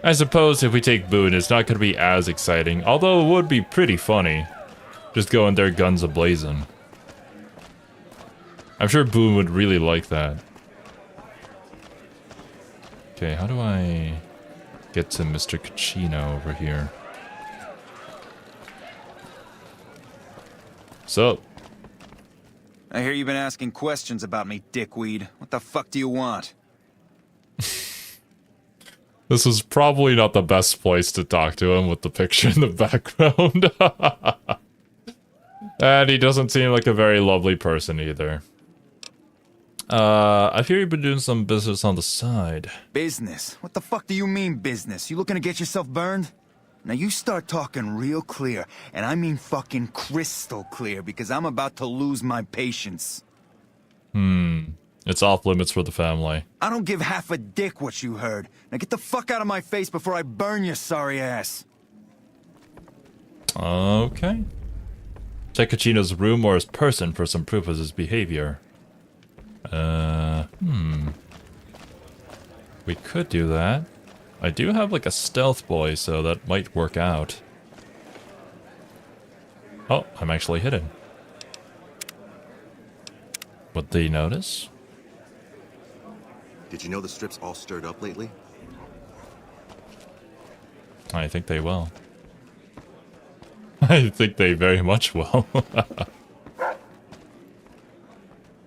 I suppose if we take Boone, it's not going to be as exciting, although it would be pretty funny. Just going there guns a-blazing. I'm sure Boone would really like that. Okay, how do I get to Mr. Caccino over here? So, I hear you've been asking questions about me, dickweed. What the fuck do you want? this is probably not the best place to talk to him with the picture in the background. And he doesn't seem like a very lovely person either. I hear you've been doing some business on the side. Business? What the fuck do you mean business? You looking to get yourself burned? Now you start talking real clear, and I mean fucking crystal clear, because I'm about to lose my patience. It's off limits for the family. I don't give half a dick what you heard. Now get the fuck out of my face before I burn your sorry ass. Okay. Check Caccino's room or his person for some proof of his behavior. We could do that. I do have like a stealth boy, so that might work out. Oh, I'm actually hidden. Would they notice? Did you know the strip's all stirred up lately? I think they will. I think they very much will.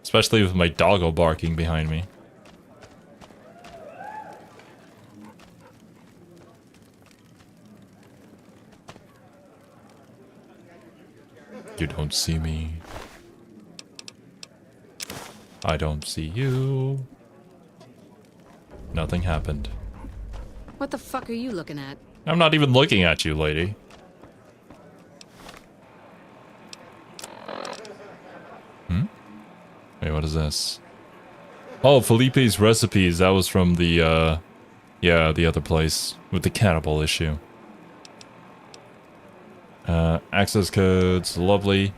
Especially with my doggo barking behind me. You don't see me. I don't see you. Nothing happened. What the fuck are you looking at? I'm not even looking at you, lady. Wait, what is this? Oh, Felipe's recipes. That was from the, yeah, the other place with the cannibal issue. Access codes, lovely.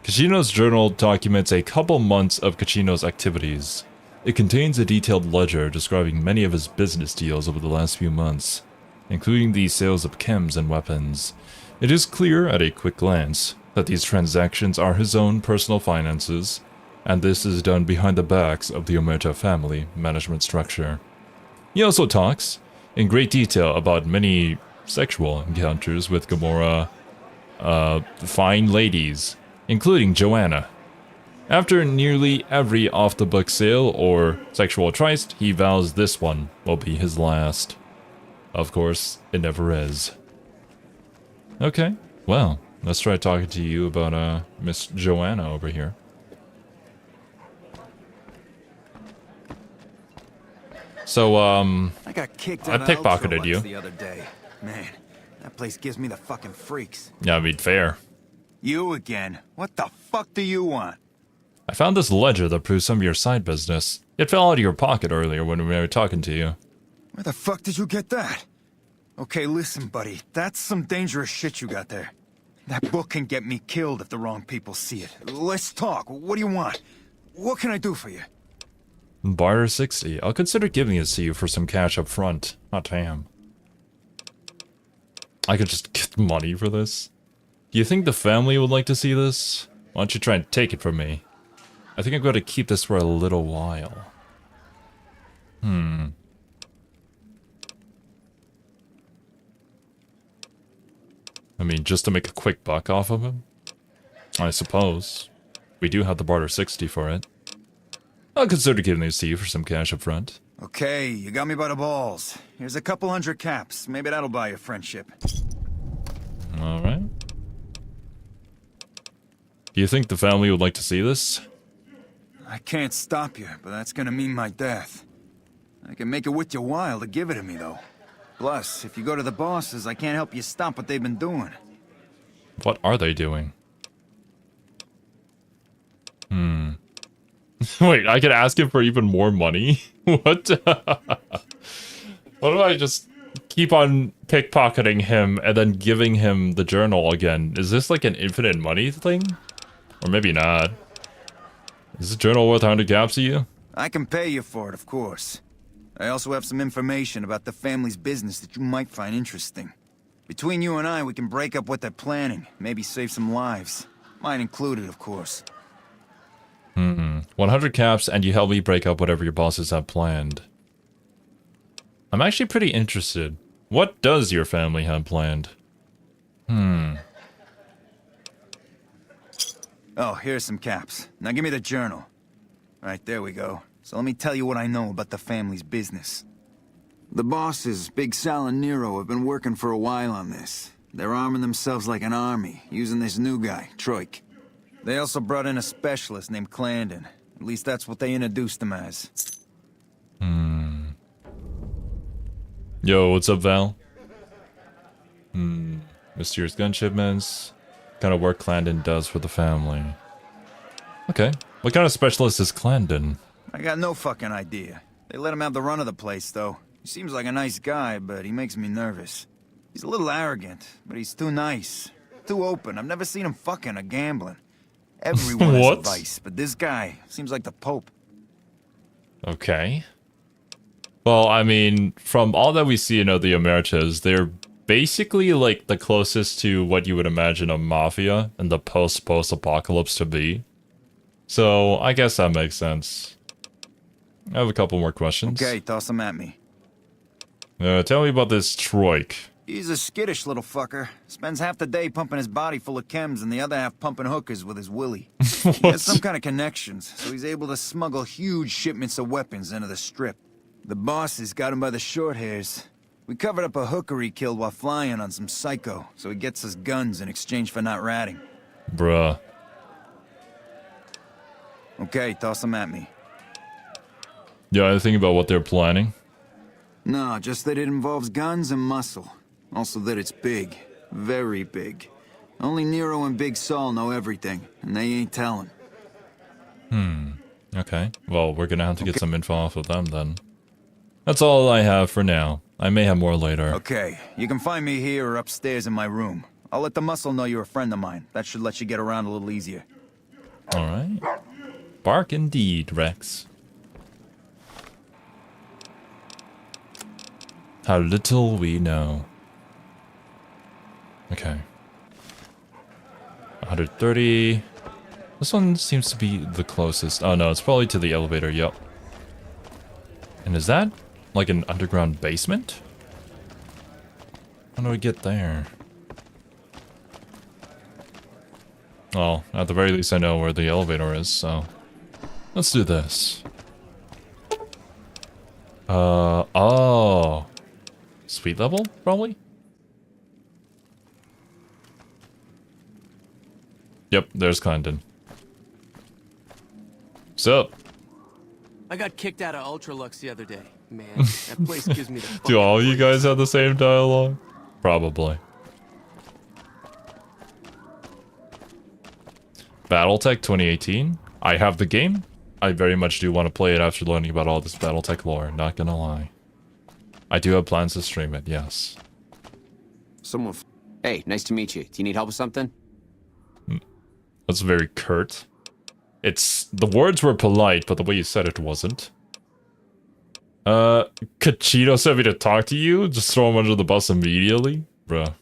Kachino's journal documents a couple months of Kachino's activities. It contains a detailed ledger describing many of his business deals over the last few months, including the sales of chems and weapons. It is clear at a quick glance that these transactions are his own personal finances, and this is done behind the backs of the Omerta family management structure. He also talks in great detail about many sexual encounters with Gamora, fine ladies, including Joanna. After nearly every off-the-book sale or sexual tryst, he vows this one will be his last. Of course, it never is. Okay, well, let's try talking to you about Miss Joanna over here. So, I got kicked I out of pickpocketed you. the other day. Man, that place gives me the fucking freaks. Yeah, I mean, fair. You again? What the fuck do you want? I found this ledger that proves some of your side business. It fell out of your pocket earlier when we were talking to you. Where the fuck did you get that? Okay, listen, buddy. That's some dangerous shit you got there. That book can get me killed if the wrong people see it. Let's talk. What do you want? What can I do for you? Barter 60. I'll consider giving it to you for some cash up front. Hot damn. I could just get money for this. Do you think the family would like to see this? Why don't you try and take it from me? I think I'm going to keep this for a little while. I mean, just to make a quick buck off of him? I suppose. We do have the barter 60 for it. I'll consider giving this to you for some cash up front. Okay, you got me by the balls. Here's a couple hundred caps. Maybe that'll buy you friendship. Alright. Do you think the family would like to see this? I can't stop you, but that's gonna mean my death. I can make it worth your while to give it to me, though. Plus, if you go to the bosses, I can't help you stop what they've been doing. What are they doing? Wait, I could ask him for even more money? What? What if I just keep on pickpocketing him and then giving him the journal again? Is this like an infinite money thing? Or maybe not. Is the journal worth 100 caps to you? I can pay you for it, of course. I also have some information about the family's business that you might find interesting. Between you and I, we can break up what they're planning, maybe save some lives. Mine included, of course. 100 caps and you help me break up whatever your bosses have planned. I'm actually pretty interested. What does your family have planned? Oh, here's some caps. Now give me the journal. Right, there we go. So let me tell you what I know about the family's business. The bosses, Big Sal and Nero, have been working for a while on this. They're arming themselves like an army, using this new guy, Troik. They also brought in a specialist named Clarendon. At least that's what they introduced him as. Yo, what's up, Val? Mysterious gun shipments. Kind of work Clarendon does for the family. Okay. What kind of specialist is Clarendon? I got no fucking idea. They let him have the run of the place, though. He seems like a nice guy, but he makes me nervous. He's a little arrogant, but he's too nice. Too open. I've never seen him fucking or gambling. Everyone has a vice, but this guy seems like the Pope. Okay. Well, I mean, from all that we see in the Omertas, they're basically like the closest to what you would imagine a mafia and the post-apocalypse to be. So, I guess that makes sense. I have a couple more questions. Okay, toss them at me. Tell me about this Troik. He's a skittish little fucker. Spends half the day pumping his body full of chems and the other half pumping hookers with his willy. He has some kind of connections, so he's able to smuggle huge shipments of weapons into the Strip. The bosses got him by the short hairs. We covered up a hooker he killed while flying on some psycho, so he gets us guns in exchange for not ratting. Bruh. Okay, toss them at me. Yeah, anything about what they're planning? No, just that it involves guns and muscle. Also that it's big. Very big. Only Nero and Big Saul know everything, and they ain't telling. Okay. Well, we're gonna have to get some info off of them then. That's all I have for now. I may have more later. Okay, you can find me here or upstairs in my room. I'll let the muscle know you're a friend of mine. That should let you get around a little easier. Alright. Bark indeed, Rex. How little we know. Okay. 130. This one seems to be the closest. Oh no, it's probably to the elevator, yep. And is that like an underground basement? How do we get there? Well, at the very least I know where the elevator is, so... Let's do this. Oh. Suite level, probably? Yep, there's Condon. So, I got kicked out of Ultralux the other day. Man, that place gives me the do all you guys have the same dialogue? Probably. Battletech 2018. I have the game. I very much do want to play it after learning about all this Battletech lore, not gonna lie. I do have plans to stream it, yes. Hey, nice to meet you. Do you need help with something? That's very curt. The words were polite, but the way you said it wasn't. Kachito sent me to talk to you? Just throw him under the bus immediately? Bruh.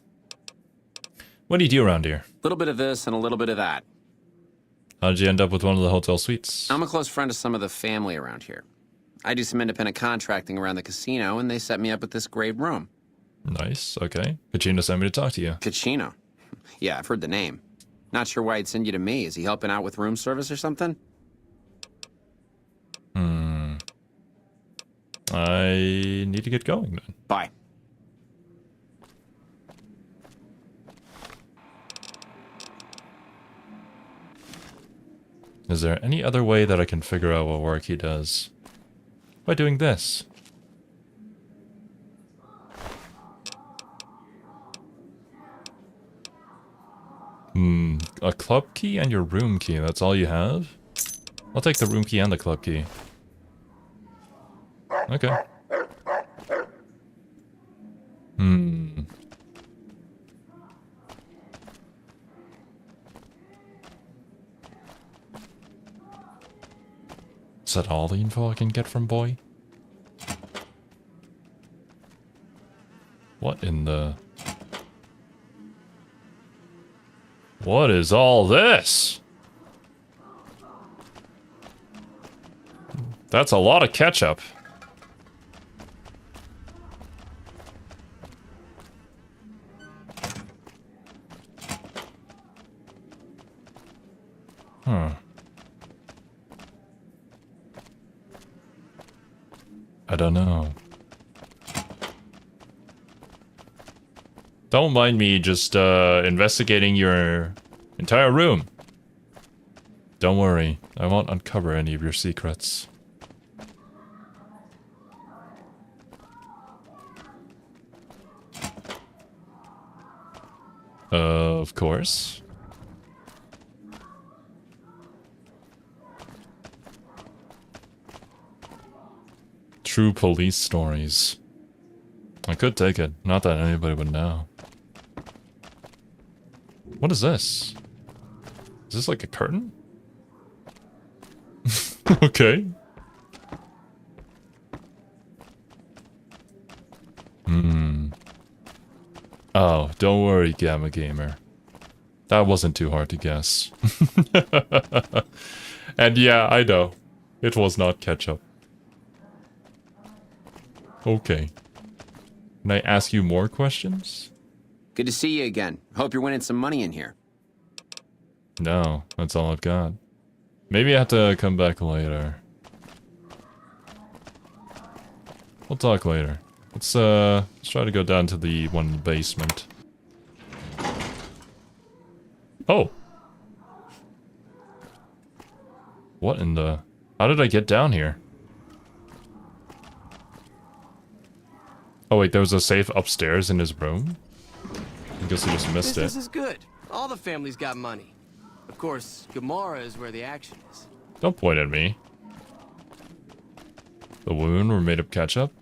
What do you do around here? A little bit of this and a little bit of that. How did you end up with one of the hotel suites? I'm a close friend of some of the family around here. I do some independent contracting around the casino, and they set me up with this great room. Nice, okay. Kachino sent me to talk to you. Kachino? Yeah, I've heard the name. Not sure why he'd send you to me. Is he helping out with room service or something? I need to get going then. Bye. Is there any other way that I can figure out what work he does? By doing this. A club key and your room key, that's all you have? I'll take the room key and the club key. Okay. Is that all the info I can get from Boy? What in the... What is all this? That's a lot of ketchup. Huh. I don't know. Don't mind me just investigating your entire room. Don't worry, I won't uncover any of your secrets. Of course. True police stories. I could take it, not that anybody would know. What is this? Is this like a curtain? Okay. Oh, don't worry, Gamma Gamer. That wasn't too hard to guess. And yeah, I know. It was not ketchup. Okay. Can I ask you more questions? Good to see you again. Hope you're winning some money in here. No, that's all I've got. Maybe I have to come back later. We'll talk later. Let's try to go down to the one in the basement. Oh! What in the... How did I get down here? Oh wait, there was a safe upstairs in his room? I guess I just missed it. This is good. All the family's got money. Of course, Gomorrah is where the action is. Don't point at me. The wound were made of ketchup?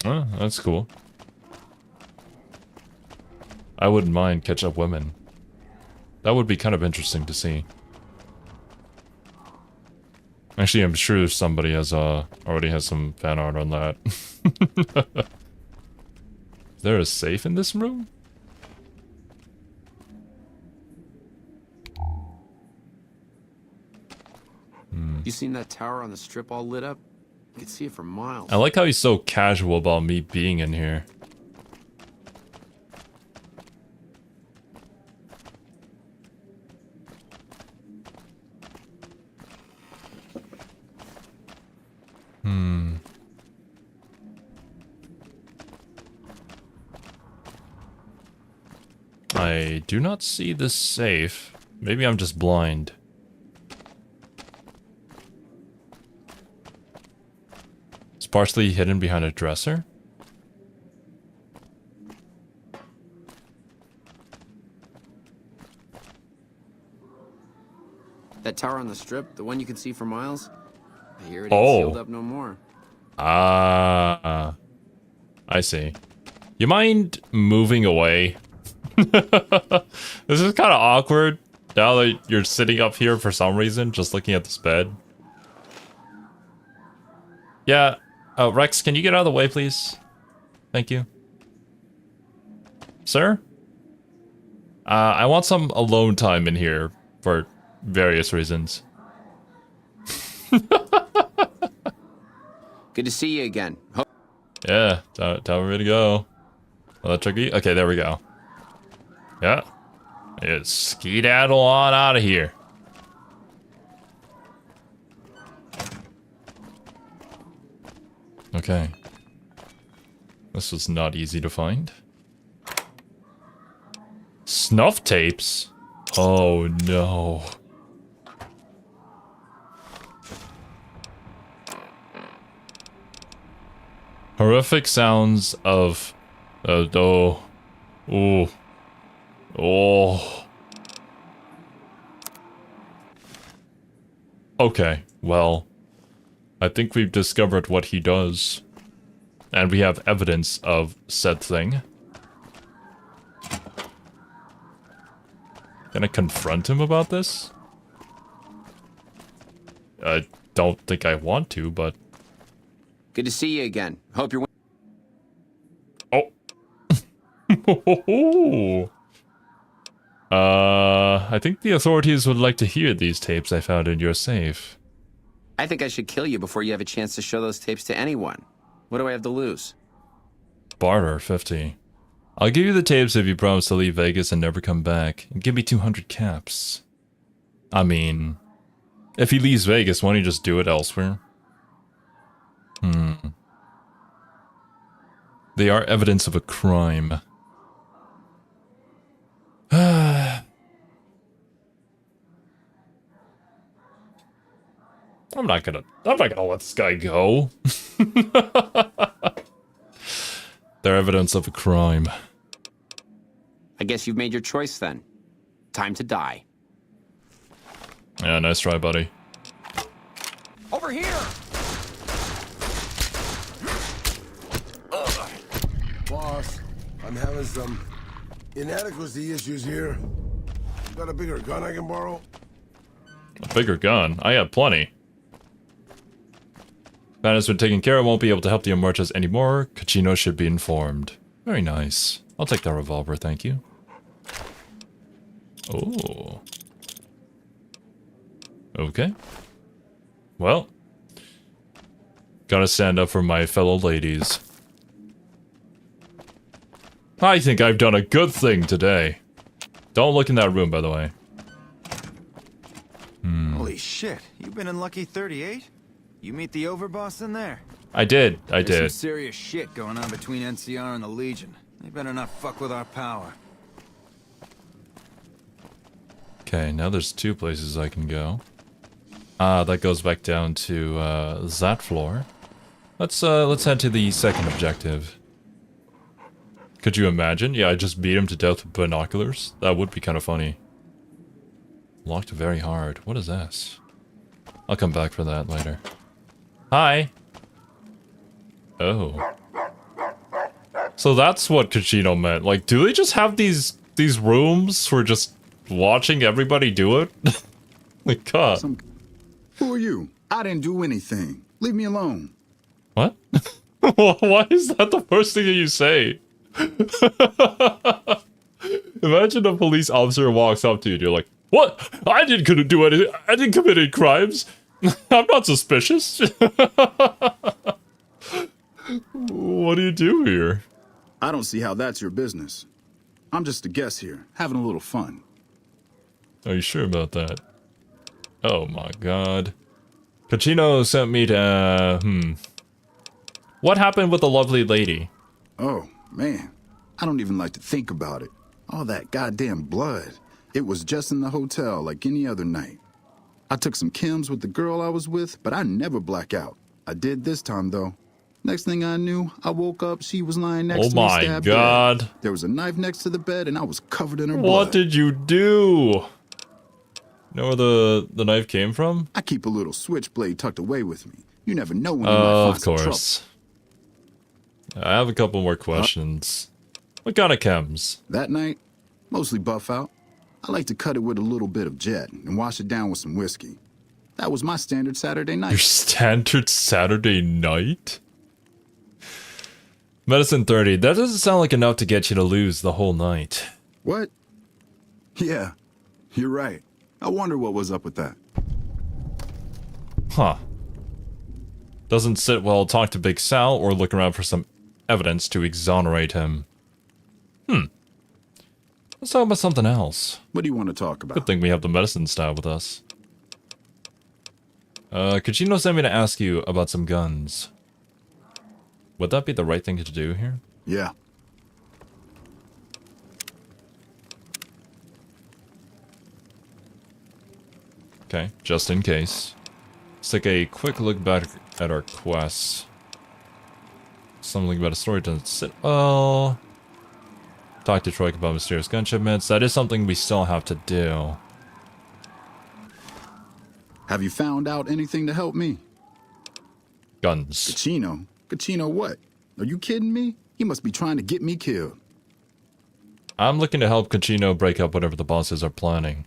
Oh, that's cool. I wouldn't mind catch up women. That would be kind of interesting to see. Actually, I'm sure somebody has already has some fan art on that. Is there a safe in this room? You seen that tower on the strip all lit up? You could see it for miles. I like how he's so casual about me being in here. I do not see the safe. Maybe I'm just blind. It's partially hidden behind a dresser. That tower on the strip, the one you can see for miles? I hear it ain't sealed up no more. Ah, I see. You mind moving away? This is kind of awkward now that you're sitting up here for some reason, just looking at this bed. Yeah, Rex, can you get out of the way, please? Thank you. Sir? I want some alone time in here for various reasons. Good to see you again. Yeah, tell me to go. Electric. Okay, there we go. Yeah. It's skedaddle on out of here. Okay. This was not easy to find. Snuff tapes? Oh no. Horrific sounds of... oh. Ooh. Oh. Okay, well, I think we've discovered what he does. And we have evidence of said thing. Can I confront him about this? I don't think I want to, but... Good to see you again. Hope you're... Oh. I think the authorities would like to hear these tapes I found in your safe. I think I should kill you before you have a chance to show those tapes to anyone. What do I have to lose? Barter, 50. I'll give you the tapes if you promise to leave Vegas and never come back. And give me 200 caps. I mean, if he leaves Vegas, why don't you just do it elsewhere? They are evidence of a crime. I'm not gonna let this guy go. They're evidence of a crime. I guess you've made your choice then. Time to die. Yeah, nice try, buddy. Over here! Boss, I'm having some inadequacy issues here. Got a bigger gun I can borrow? A bigger gun? I have plenty. That has been taken care of, won't be able to help the Amarchas anymore. Kachino should be informed. Very nice. I'll take that revolver, thank you. Oh. Okay. Well. Gotta stand up for my fellow ladies. I think I've done a good thing today. Don't look in that room, by the way. Holy shit, you've been in Lucky 38? You meet the overboss in there? I did. There's some serious shit going on between NCR and the Legion. They better not fuck with our power. Okay, now there's two places I can go. That goes back down to that floor. Let's head to the second objective. Could you imagine? Yeah, I just beat him to death with binoculars. That would be kind of funny. Locked very hard. What is this? I'll come back for that later. Hi. Oh. So that's what Kachino meant. Like, do they just have these rooms for just watching everybody do it? Like, God. Who are you? I didn't do anything. Leave me alone. What? Why is that the first thing that you say? Imagine a police officer walks up to you and you're like, what? Couldn't do anything. I didn't commit any crimes. I'm not suspicious. What do you do here? I don't see how that's your business. I'm just a guest here, having a little fun. Are you sure about that? Oh my god. Kachino sent me to, What happened with the lovely lady? Oh, man. I don't even like to think about it. All that goddamn blood. It was just in the hotel like any other night. I took some chems with the girl I was with, but I never black out. I did this time, though. Next thing I knew, I woke up, she was lying next to me, stabbed Oh my god. dead. There was a knife next to the bed, and I was covered in her blood. What did you do? Know where the knife came from? I keep a little switchblade tucked away with me. You never know when you might find some trouble. Of course. I have a couple more questions. What kind of chems? That night, mostly buff out. I like to cut it with a little bit of jet and wash it down with some whiskey. That was my standard Saturday night. Your standard Saturday night? Medicine 30. That doesn't sound like enough to get you to lose the whole night. What? Yeah, you're right. I wonder what was up with that. Huh. Doesn't sit well talk to Big Sal or look around for some evidence to exonerate him. Let's talk about something else. What do you want to talk about? Good thing we have the medicine style with us. Kachino sent me to ask you about some guns. Would that be the right thing to do here? Yeah. Okay, just in case. Let's take a quick look back at our quests. Something about a story doesn't sit well. Talk to Troik about mysterious gun shipments. That is something we still have to do. Have you found out anything to help me? Guns. Kachino? Kachino what? Are you kidding me? He must be trying to get me killed. I'm looking to help Kachino break up whatever the bosses are planning.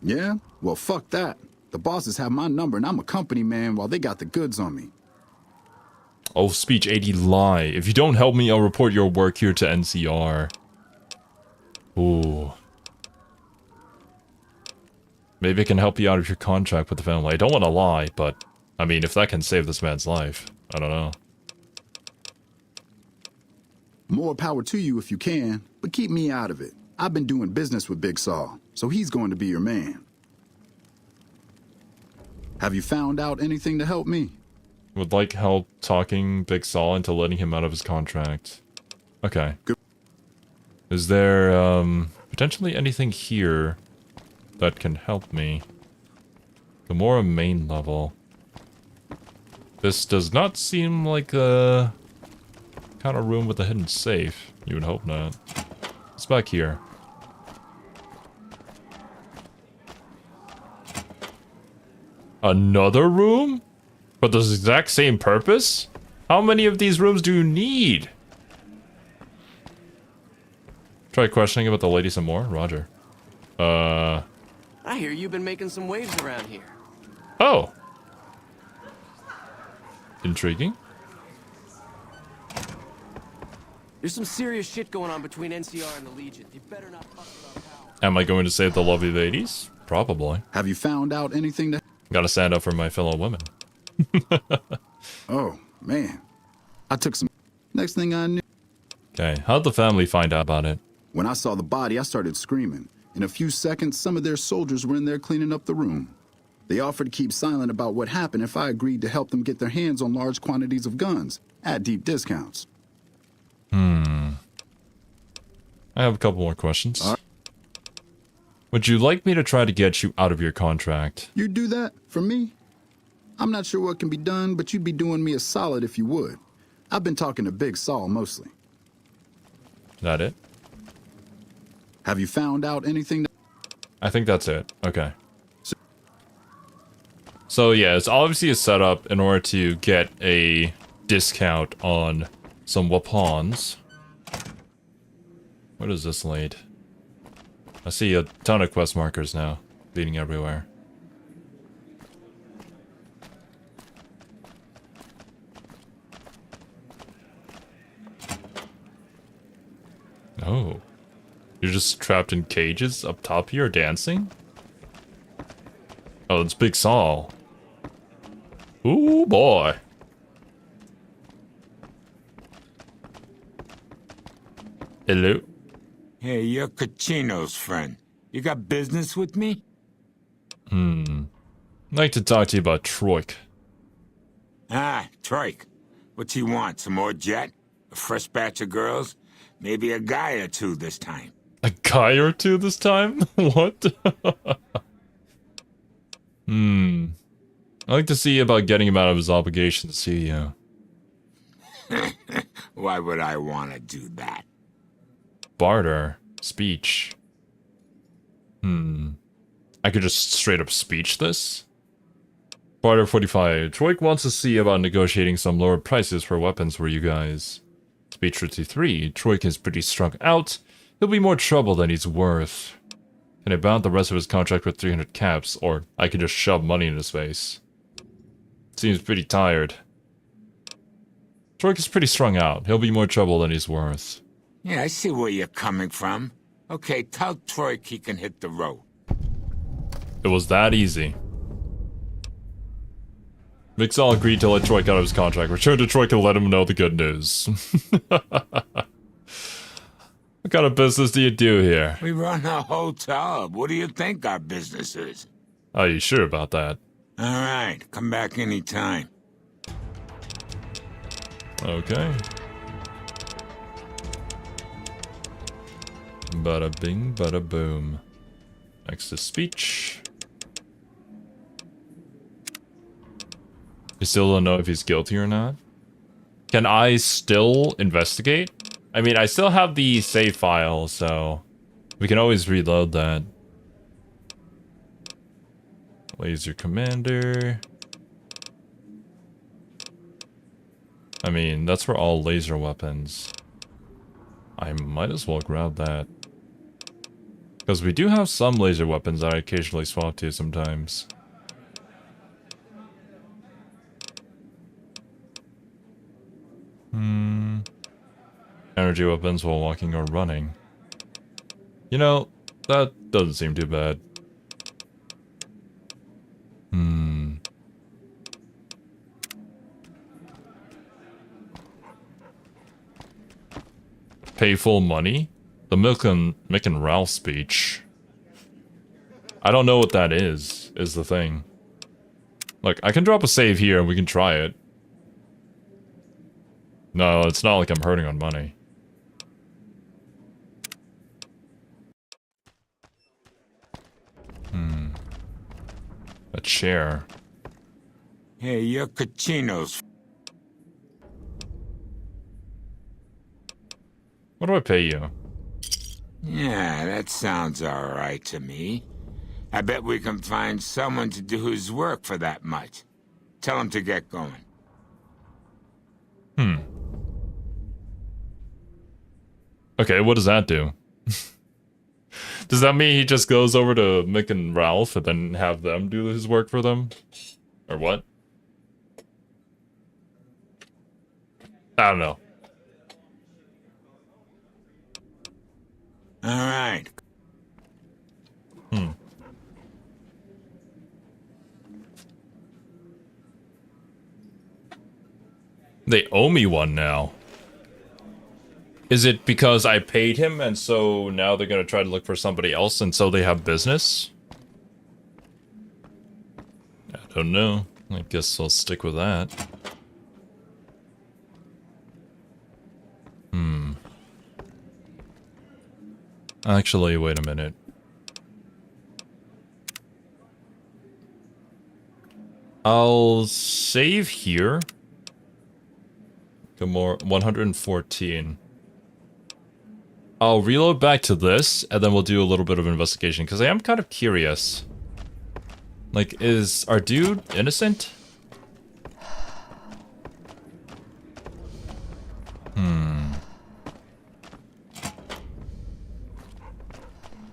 Yeah? Well, fuck that. The bosses have my number and I'm a company man while they got the goods on me. Oh, speech 80 lie. If you don't help me, I'll report your work here to NCR. Ooh. Maybe I can help you out of your contract with the family. I don't want to lie, but I mean, if that can save this man's life, I don't know. More power to you if you can, but keep me out of it. I've been doing business with Big Saul, so he's going to be your man. Have you found out anything to help me? Would like help talking Big Saul into letting him out of his contract. Okay. Good. Is there, potentially anything here that can help me? Gamora main level. This does not seem like a kind of room with a hidden safe. You would hope not. What's back here? Another room? For the exact same purpose? How many of these rooms do you need? Try questioning about the lady some more? Roger. I hear you've been making some waves around here. Oh. Intriguing. There's some serious shit going on between NCR and the Legion. You better not fuss about power. Am I going to save the lovely ladies? Probably. Have you found out anything to... Gotta stand up for my fellow women. Oh, man. I took some... Next thing I knew... Okay, how'd the family find out about it? When I saw the body, I started screaming. In a few seconds, some of their soldiers were in there cleaning up the room. They offered to keep silent about what happened if I agreed to help them get their hands on large quantities of guns at deep discounts. I have a couple more questions. Would you like me to try to get you out of your contract? You'd do that for me? I'm not sure what can be done, but you'd be doing me a solid if you would. I've been talking to Big Saul mostly. That it? Have you found out anything? I think that's it. Okay. So yeah, it's obviously a setup in order to get a discount on some weapons. What is this lead? I see a ton of quest markers now, leading everywhere. Oh. You're just trapped in cages up top here dancing? Oh, it's Big Saul. Ooh, boy. Hello? Hey, you're Kachino's friend. You got business with me? I'd like to talk to you about Troik. Ah, Troik. What's he want? Some more jet? A fresh batch of girls? Maybe a guy or two this time. A guy or two this time? What? I'd like to see about getting him out of his obligation to see you. Why would I want to do that? Barter. Speech. I could just straight up speech this? Barter 45. Troik wants to see about negotiating some lower prices for weapons for you guys. Speech 53. Troik is pretty strung out. He'll be more trouble than he's worth. Can I bound the rest of his contract with 300 caps, or I could just shove money in his face? Seems pretty tired. Troik is pretty strung out. He'll be more trouble than he's worth. Yeah, I see where you're coming from. Okay, tell Troik he can hit the road. It was that easy. Mixall agreed to let Troik out of his contract. Return to Troik to let him know the good news. What kind of business do you do here? We run a hotel. What do you think our business is? Are you sure about that? All right, come back anytime. Okay. Bada bing, bada boom. Next is speech. You still don't know if he's guilty or not? Can I still investigate? I mean, I still have the save file, so we can always reload that. Laser commander. I mean, that's for all laser weapons. I might as well grab that. Because we do have some laser weapons that I occasionally swap to sometimes. Energy weapons while walking or running. You know, that doesn't seem too bad. Pay full money? The Mick and Ralph speech. I don't know what that is the thing. Look, I can drop a save here and we can try it. No, it's not like I'm hurting on money. A chair. Hey, you're Kachino's. What do I pay you? Yeah, that sounds alright to me. I bet we can find someone to do his work for that much. Tell him to get going. Okay, what does that do? Does that mean he just goes over to Mick and Ralph and then have them do his work for them? Or what? I don't know. Alright. They owe me one now. Is it because I paid him and so now they're gonna try to look for somebody else and so they have business? I don't know. I guess I'll stick with that. Actually, wait a minute. I'll save here. Good more 114. I'll reload back to this, and then we'll do a little bit of investigation, because I am kind of curious. Like, is our dude innocent?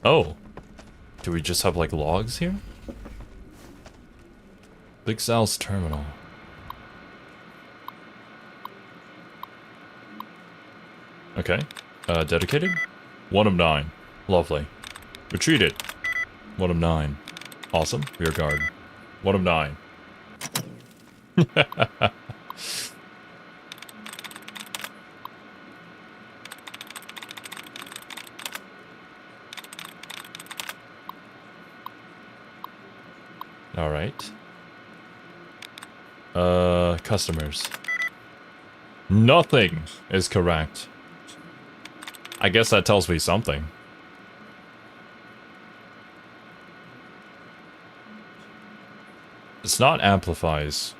Oh. Do we just have, like, logs here? Big Sal's terminal. Okay. Dedicated? 1 of 9. Lovely. Retreated. 1 of 9. Awesome. Rear guard. 1 of 9. Alright. Customers. Nothing is correct. I guess that tells me something. It's not amplifies.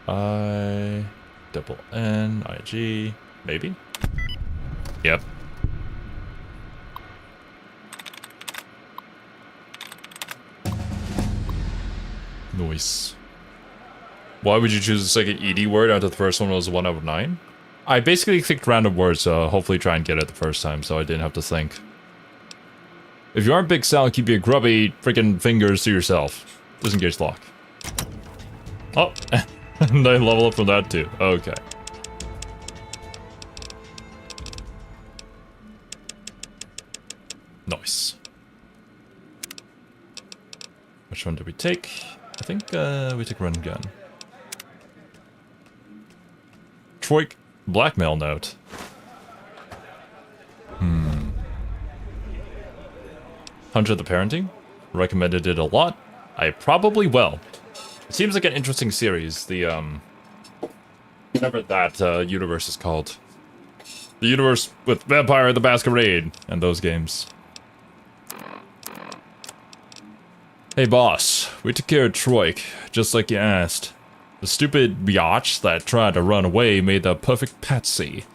I double N I G maybe. Yep. Nice. Why would you choose the second ED word after the first one was 1 out of 9? I basically clicked random words, so hopefully try and get it the first time, so I didn't have to think. If you aren't Big Sal, keep your grubby freaking fingers to yourself. Disengage lock. Oh, and I level up from that too. Okay. Nice. Which one did we take? I think we took run gun. Troik blackmail note. Hunter the Parenting. Recommended it a lot. I probably will. It seems like an interesting series. The whatever that universe is called. The universe with Vampire the Masquerade and those games. Hey boss, we took care of Troik, just like you asked. The stupid biatch that tried to run away made the perfect patsy.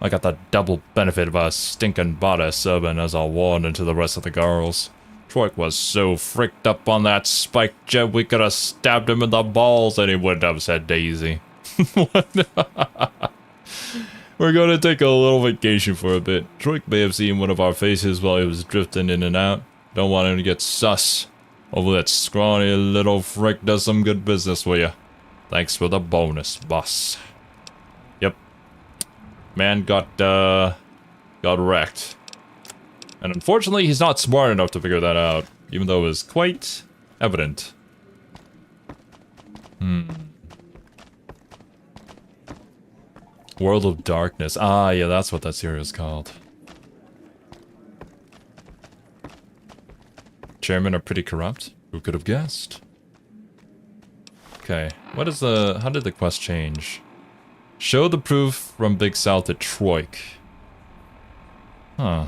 I got the double benefit of a stinking body serving as a warning to the rest of the girls. Troik was so fricked up on that spike jet we could have stabbed him in the balls and he wouldn't have said Daisy. We're gonna take a little vacation for a bit. Troik may have seen one of our faces while he was drifting in and out. Don't want him to get sus. Hopefully that scrawny little frick does some good business for you. Thanks for the bonus, boss. Yep. Man got wrecked. And unfortunately, he's not smart enough to figure that out, even though it was quite evident. World of Darkness. Ah, yeah, that's what that series is called. Chairmen are pretty corrupt. Who could have guessed? Okay, what is the... how did the quest change? Show the proof from Big Sal to Troik. Huh.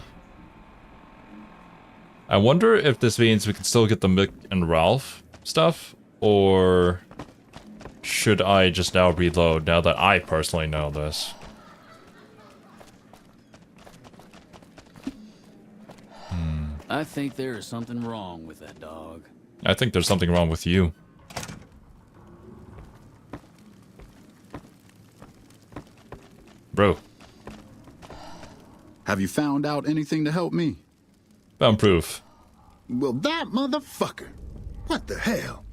I wonder if this means we can still get the Mick and Ralph stuff, or should I just now reload now that I personally know this? I think there is something wrong with that dog. I think there's something wrong with you. Bro. Have you found out anything to help me? Found proof. Well, that motherfucker. What the hell?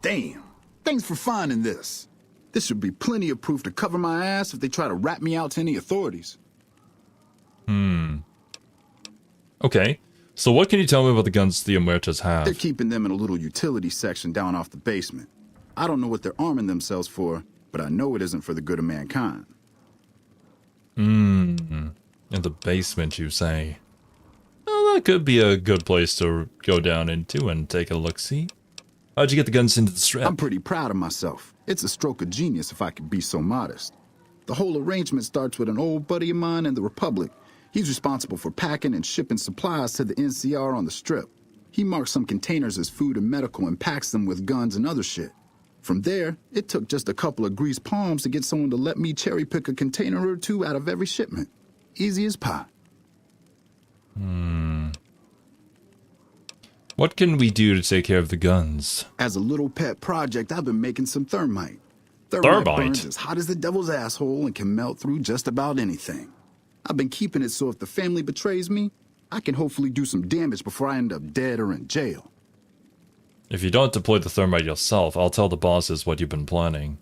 Damn. Thanks for finding this. This should be plenty of proof to cover my ass if they try to rat me out to any authorities. Okay. So what can you tell me about the guns the Omertas have? They're keeping them in a little utility section down off the basement. I don't know what they're arming themselves for, but I know it isn't for the good of mankind. In the basement, you say? Well, that could be a good place to go down into and take a look-see. How'd you get the guns into the strap? I'm pretty proud of myself. It's a stroke of genius if I could be so modest. The whole arrangement starts with an old buddy of mine in the Republic. He's responsible for packing and shipping supplies to the NCR on the Strip. He marks some containers as food and medical and packs them with guns and other shit. From there, it took just a couple of greased palms to get someone to let me cherry-pick a container or two out of every shipment. Easy as pie. What can we do to take care of the guns? As a little pet project, I've been making some thermite. Thermite burns as hot as the devil's asshole and can melt through just about anything. I've been keeping it so if the family betrays me, I can hopefully do some damage before I end up dead or in jail. If you don't deploy the thermite yourself, I'll tell the bosses what you've been planning.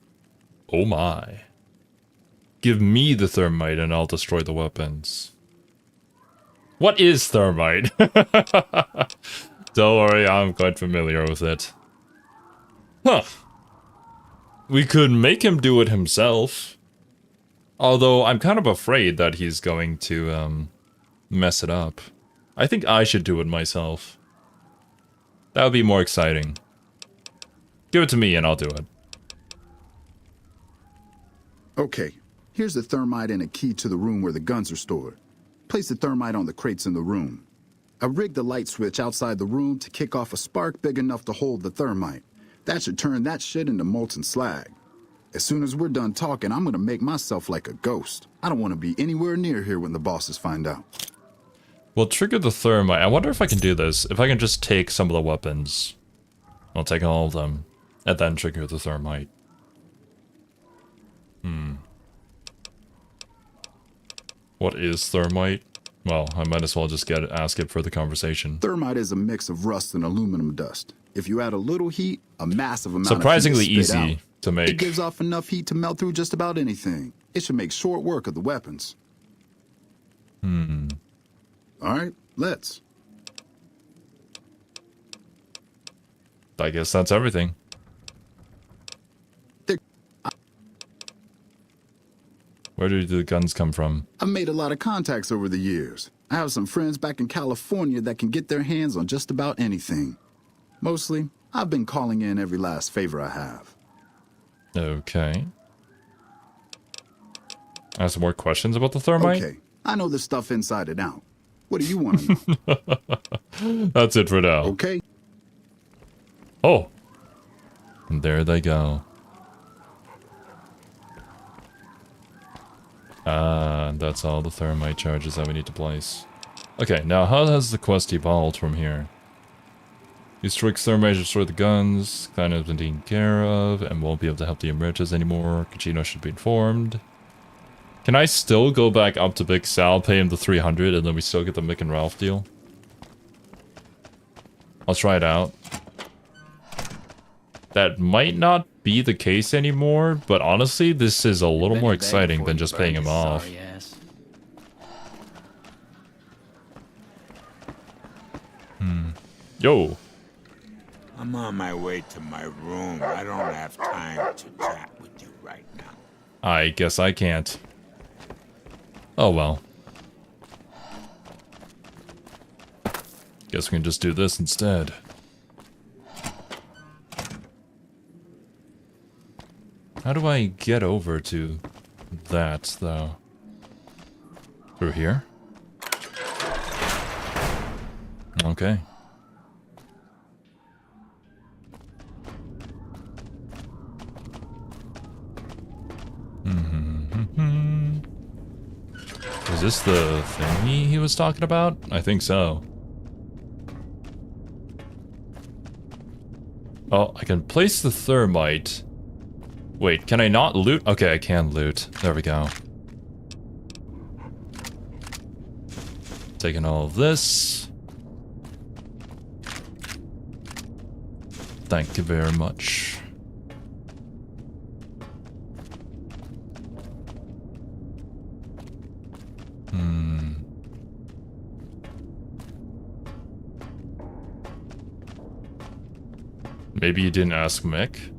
Oh my. Give me the thermite and I'll destroy the weapons. What is thermite? Don't worry, I'm quite familiar with it. Huh. We could make him do it himself. Although I'm kind of afraid that he's going to mess it up. I think I should do it myself. That would be more exciting. Give it to me and I'll do it. Okay, here's the thermite and a key to the room where the guns are stored. Place the thermite on the crates in the room. I rigged the light switch outside the room to kick off a spark big enough to hold the thermite. That should turn that shit into molten slag. As soon as we're done talking, I'm gonna make myself like a ghost. I don't want to be anywhere near here when the bosses find out. We'll trigger the thermite. I wonder if I can do this. If I can just take some of the weapons. I'll take all of them. And then trigger the thermite. What is thermite? Well, I might as well just ask it for the conversation. Thermite is a mix of rust and aluminum dust. If you add a little heat, a massive amount surprisingly of heat is spit easy out. to make. It gives off enough heat to melt through just about anything. It should make short work of the weapons. All right, let's. I guess that's everything. Where do the guns come from? I've made a lot of contacts over the years. I have some friends back in California that can get their hands on just about anything. Mostly, I've been calling in every last favor I have. Okay. I have some more questions about the thermite? Okay, I know this stuff inside and out. What do you want to know? That's it for now. Okay. Oh. And there they go. That's all the thermite charges that we need to place. Okay, now how has the quest evolved from here? These tricks thermite destroy the guns, Clan has been taken care of, and won't be able to help the Emeritus anymore. Kachino should be informed. Can I still go back up to Big Sal, pay him the 300, and then we still get the Mick and Ralph deal? I'll try it out. That might not be the case anymore, but honestly, this is a little more exciting than just paying him off. Yo. I'm on my way to my room. I don't have time to chat with you right now. I guess I can't. Oh well. Guess we can just do this instead. How do I get over to that, though? Through here? Okay. Was this the thingy he was talking about? I think so. Oh, I can place the thermite. Wait, can I not loot? Okay, I can loot. There we go. Taking all of this. Thank you very much. Maybe you didn't ask Mick?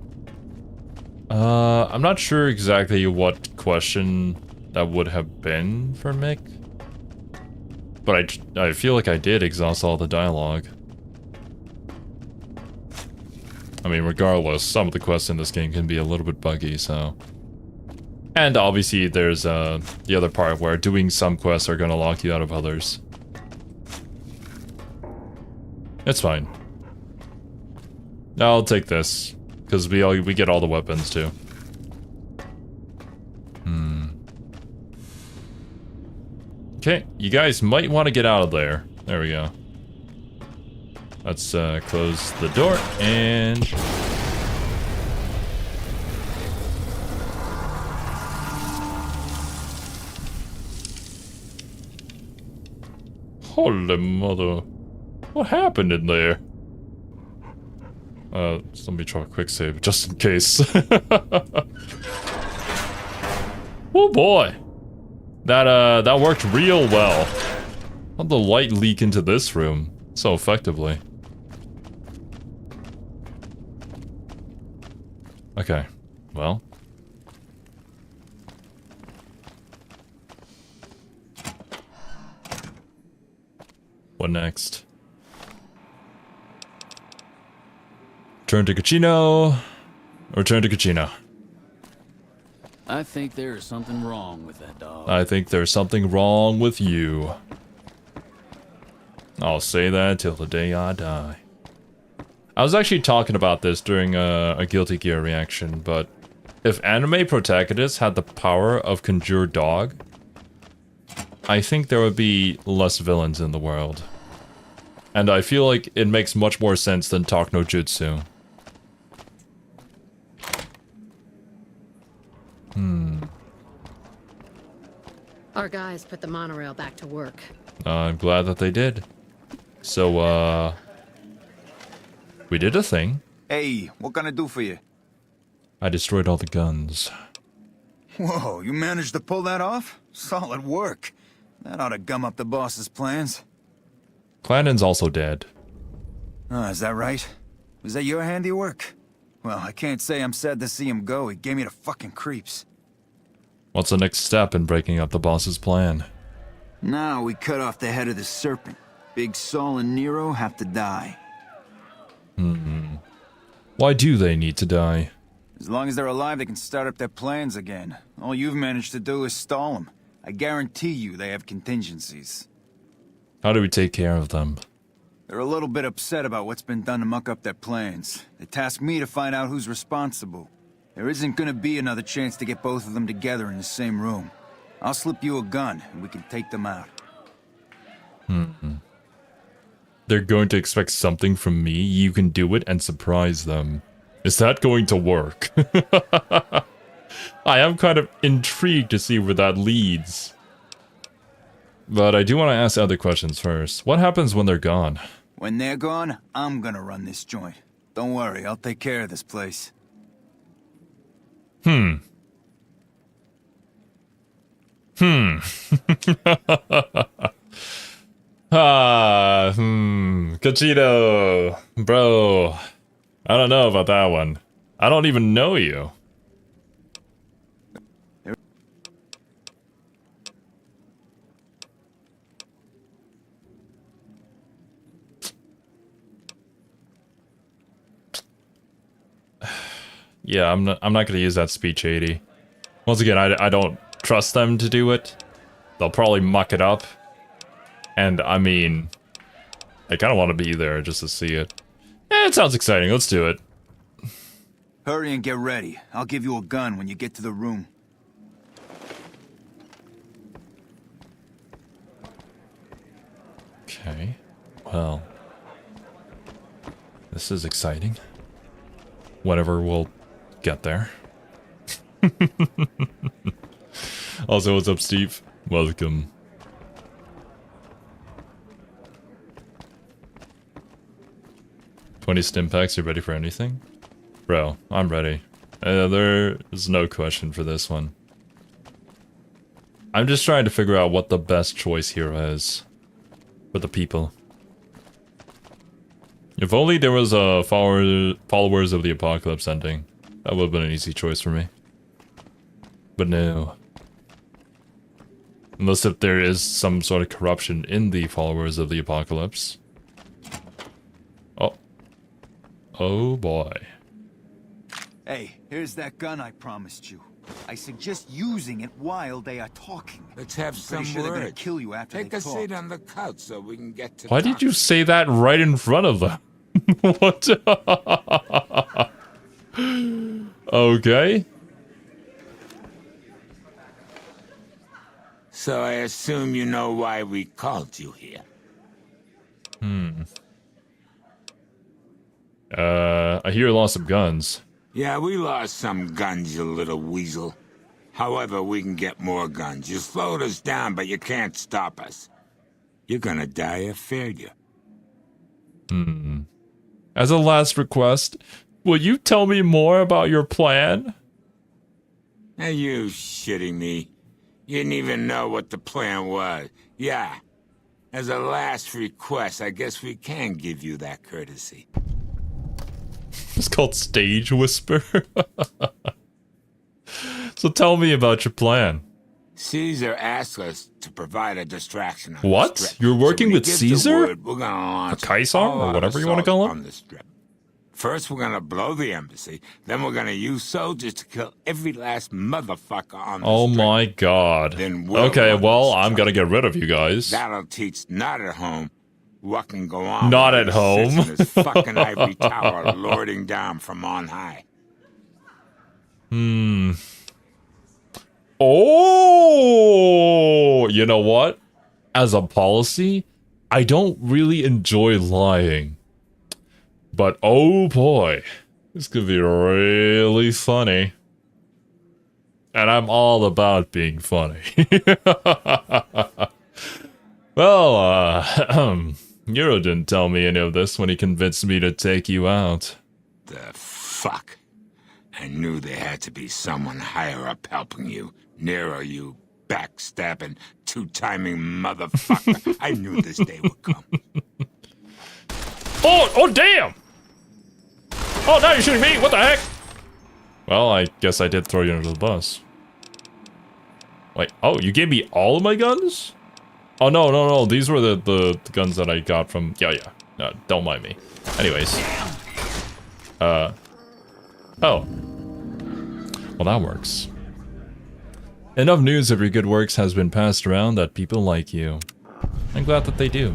I'm not sure exactly what question that would have been for Mick. But I feel like I did exhaust all the dialogue. I mean, regardless, some of the quests in this game can be a little bit buggy, so... And obviously there's the other part where doing some quests are gonna lock you out of others. It's fine. I'll take this, because we get all the weapons too. Okay, you guys might want to get out of there. There we go. Let's close the door and... Holy mother. What happened in there? Let me try a quick save, just in case. Oh boy. That worked real well. How'd the light leak into this room so effectively? Okay, well. What next? Return to Casino. Return to Casino. I think there is something wrong with that dog. I think there's something wrong with you. I'll say that till the day I die. I was actually talking about this during a Guilty Gear reaction, but if anime protagonists had the power of conjure dog, I think there would be less villains in the world. And I feel like it makes much more sense than talk no jutsu. Our guys put the monorail back to work. I'm glad that they did. So, we did a thing. Hey, what can I do for you? I destroyed all the guns. Whoa, you managed to pull that off? Solid work. That ought to gum up the boss's plans. Clannon's also dead. Oh, is that right? Was that your handiwork? Well, I can't say I'm sad to see him go. He gave me the fucking creeps. What's the next step in breaking up the boss's plan? Now we cut off the head of the serpent. Big Saul and Nero have to die. Why do they need to die? As long as they're alive, they can start up their plans again. All you've managed to do is stall them. I guarantee you they have contingencies. How do we take care of them? They're a little bit upset about what's been done to muck up their plans. They tasked me to find out who's responsible. There isn't gonna be another chance to get both of them together in the same room. I'll slip you a gun, and we can take them out. They're going to expect something from me, you can do it, and surprise them. Is that going to work? I am kind of intrigued to see where that leads. But I do want to ask other questions first. What happens when they're gone? When they're gone, I'm gonna run this joint. Don't worry, I'll take care of this place. Cachito. Bro. I don't know about that one. I don't even know you. Yeah, I'm not gonna use that speech 80. Once again, I don't trust them to do it. They'll probably muck it up. And I mean, I kind of want to be there just to see it. It sounds exciting. Let's do it. Hurry and get ready. I'll give you a gun when you get to the room. Okay. Well, this is exciting. Whenever we'll get there. Also, what's up, Steve? Welcome. "20 stim packs, you ready for anything?" Bro, I'm ready. There is no question for this one. I'm just trying to figure out what the best choice here is. For the people. If only there was a followers of the apocalypse ending. That would have been an easy choice for me. But no. Unless if there is some sort of corruption in the followers of the apocalypse. Oh. Oh boy. Hey, here's that gun I promised you. I suggest using it while they are talking. Let's have I'm some pretty sure they're gonna words. kill you after Take they a talk. seat on the couch so we can get to Why did you say that right in front of them? What? Okay. So I assume you know why we called you here. I hear you lost some guns. Yeah, we lost some guns, you little weasel. However, we can get more guns. You slowed us down, but you can't stop us. You're gonna die of failure. As a last request, will you tell me more about your plan? Are you shitting me? You didn't even know what the plan was. Yeah. As a last request, I guess we can give you that courtesy. It's called Stage Whisper. So tell me about your plan. Caesar asked us to provide a distraction on What? the strip. You're working when he with gives the Caesar? word, we're gonna launch Or Kaiser? all Or out whatever you want to assault call him? on the strip. First, we're gonna blow the embassy. Then we're gonna use soldiers to kill every last motherfucker on the Oh strip. my god. Then we'll Okay, run well, this I'm truck. gonna get rid of you guys. That'll teach not at home what can go on. Not while at he home. sits in his fucking ivory tower, lording down from on high. Oh, you know what? As a policy, I don't really enjoy lying. But oh boy, this could be really funny. And I'm all about being funny. Well, Euro didn't tell me any of this when he convinced me to take you out. The fuck? I knew there had to be someone higher up helping you. Nero, you backstabbing, two-timing motherfucker. I knew this day would come. Oh, damn! Oh, now you're shooting me! What the heck? Well, I guess I did throw you under the bus. Wait, oh, you gave me all of my guns? Oh, no. These were the guns that I got from... Yeah. No, don't mind me. Anyways. Oh. Well, that works. Enough news of your good works has been passed around that people like you. I'm glad that they do.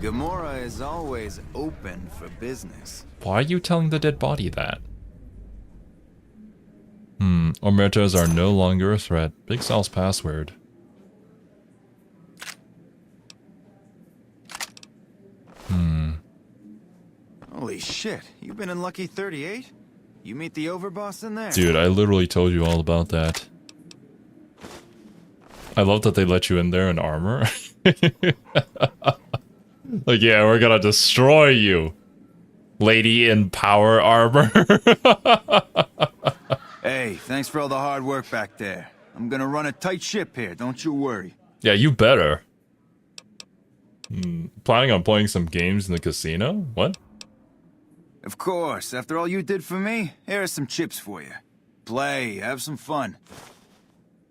Gamora is always open for business. Why are you telling the dead body that? Omertas are no longer a threat. Big Sal's password. Holy shit, you've been in Lucky 38? You meet the overboss in there? Dude, I literally told you all about that. I love that they let you in there in armor. Like, yeah, we're gonna destroy you. Lady in power armor. Hey, thanks for all the hard work back there. I'm gonna run a tight ship here, don't you worry. Yeah, you better. Planning on playing some games in the casino? What? Of course, after all you did for me, here are some chips for you. Play, have some fun.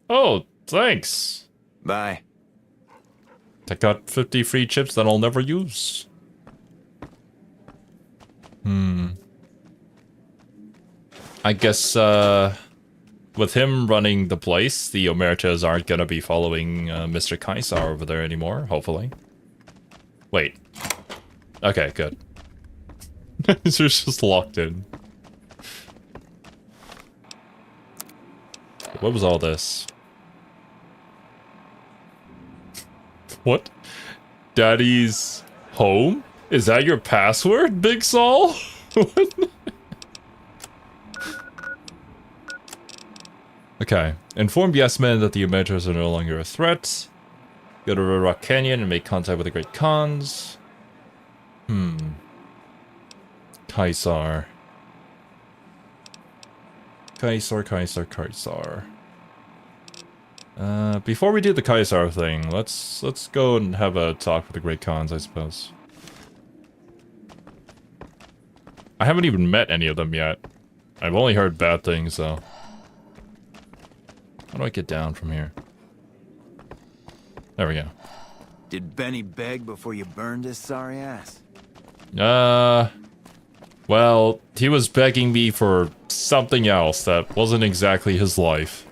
Oh, thanks. Bye. I got 50 free chips that I'll never use. I guess, with him running the place, the Omertas aren't gonna be following Mr. Kaiser over there anymore, hopefully. Wait. Okay, good. It's just locked in. What was all this? What? Daddy's home? Is that your password, Big Saul? Okay. Inform Yes Men that the Omertas are no longer a threat. Go to Red Rock Canyon and make contact with the Great Khans. Kaiser. Before we do the Kaiser thing, let's go and have a talk with the Great Khans, I suppose. I haven't even met any of them yet. I've only heard bad things, though. How do I get down from here? There we go. Did Benny beg before you burned his sorry ass? Well, he was begging me for something else that wasn't exactly his life.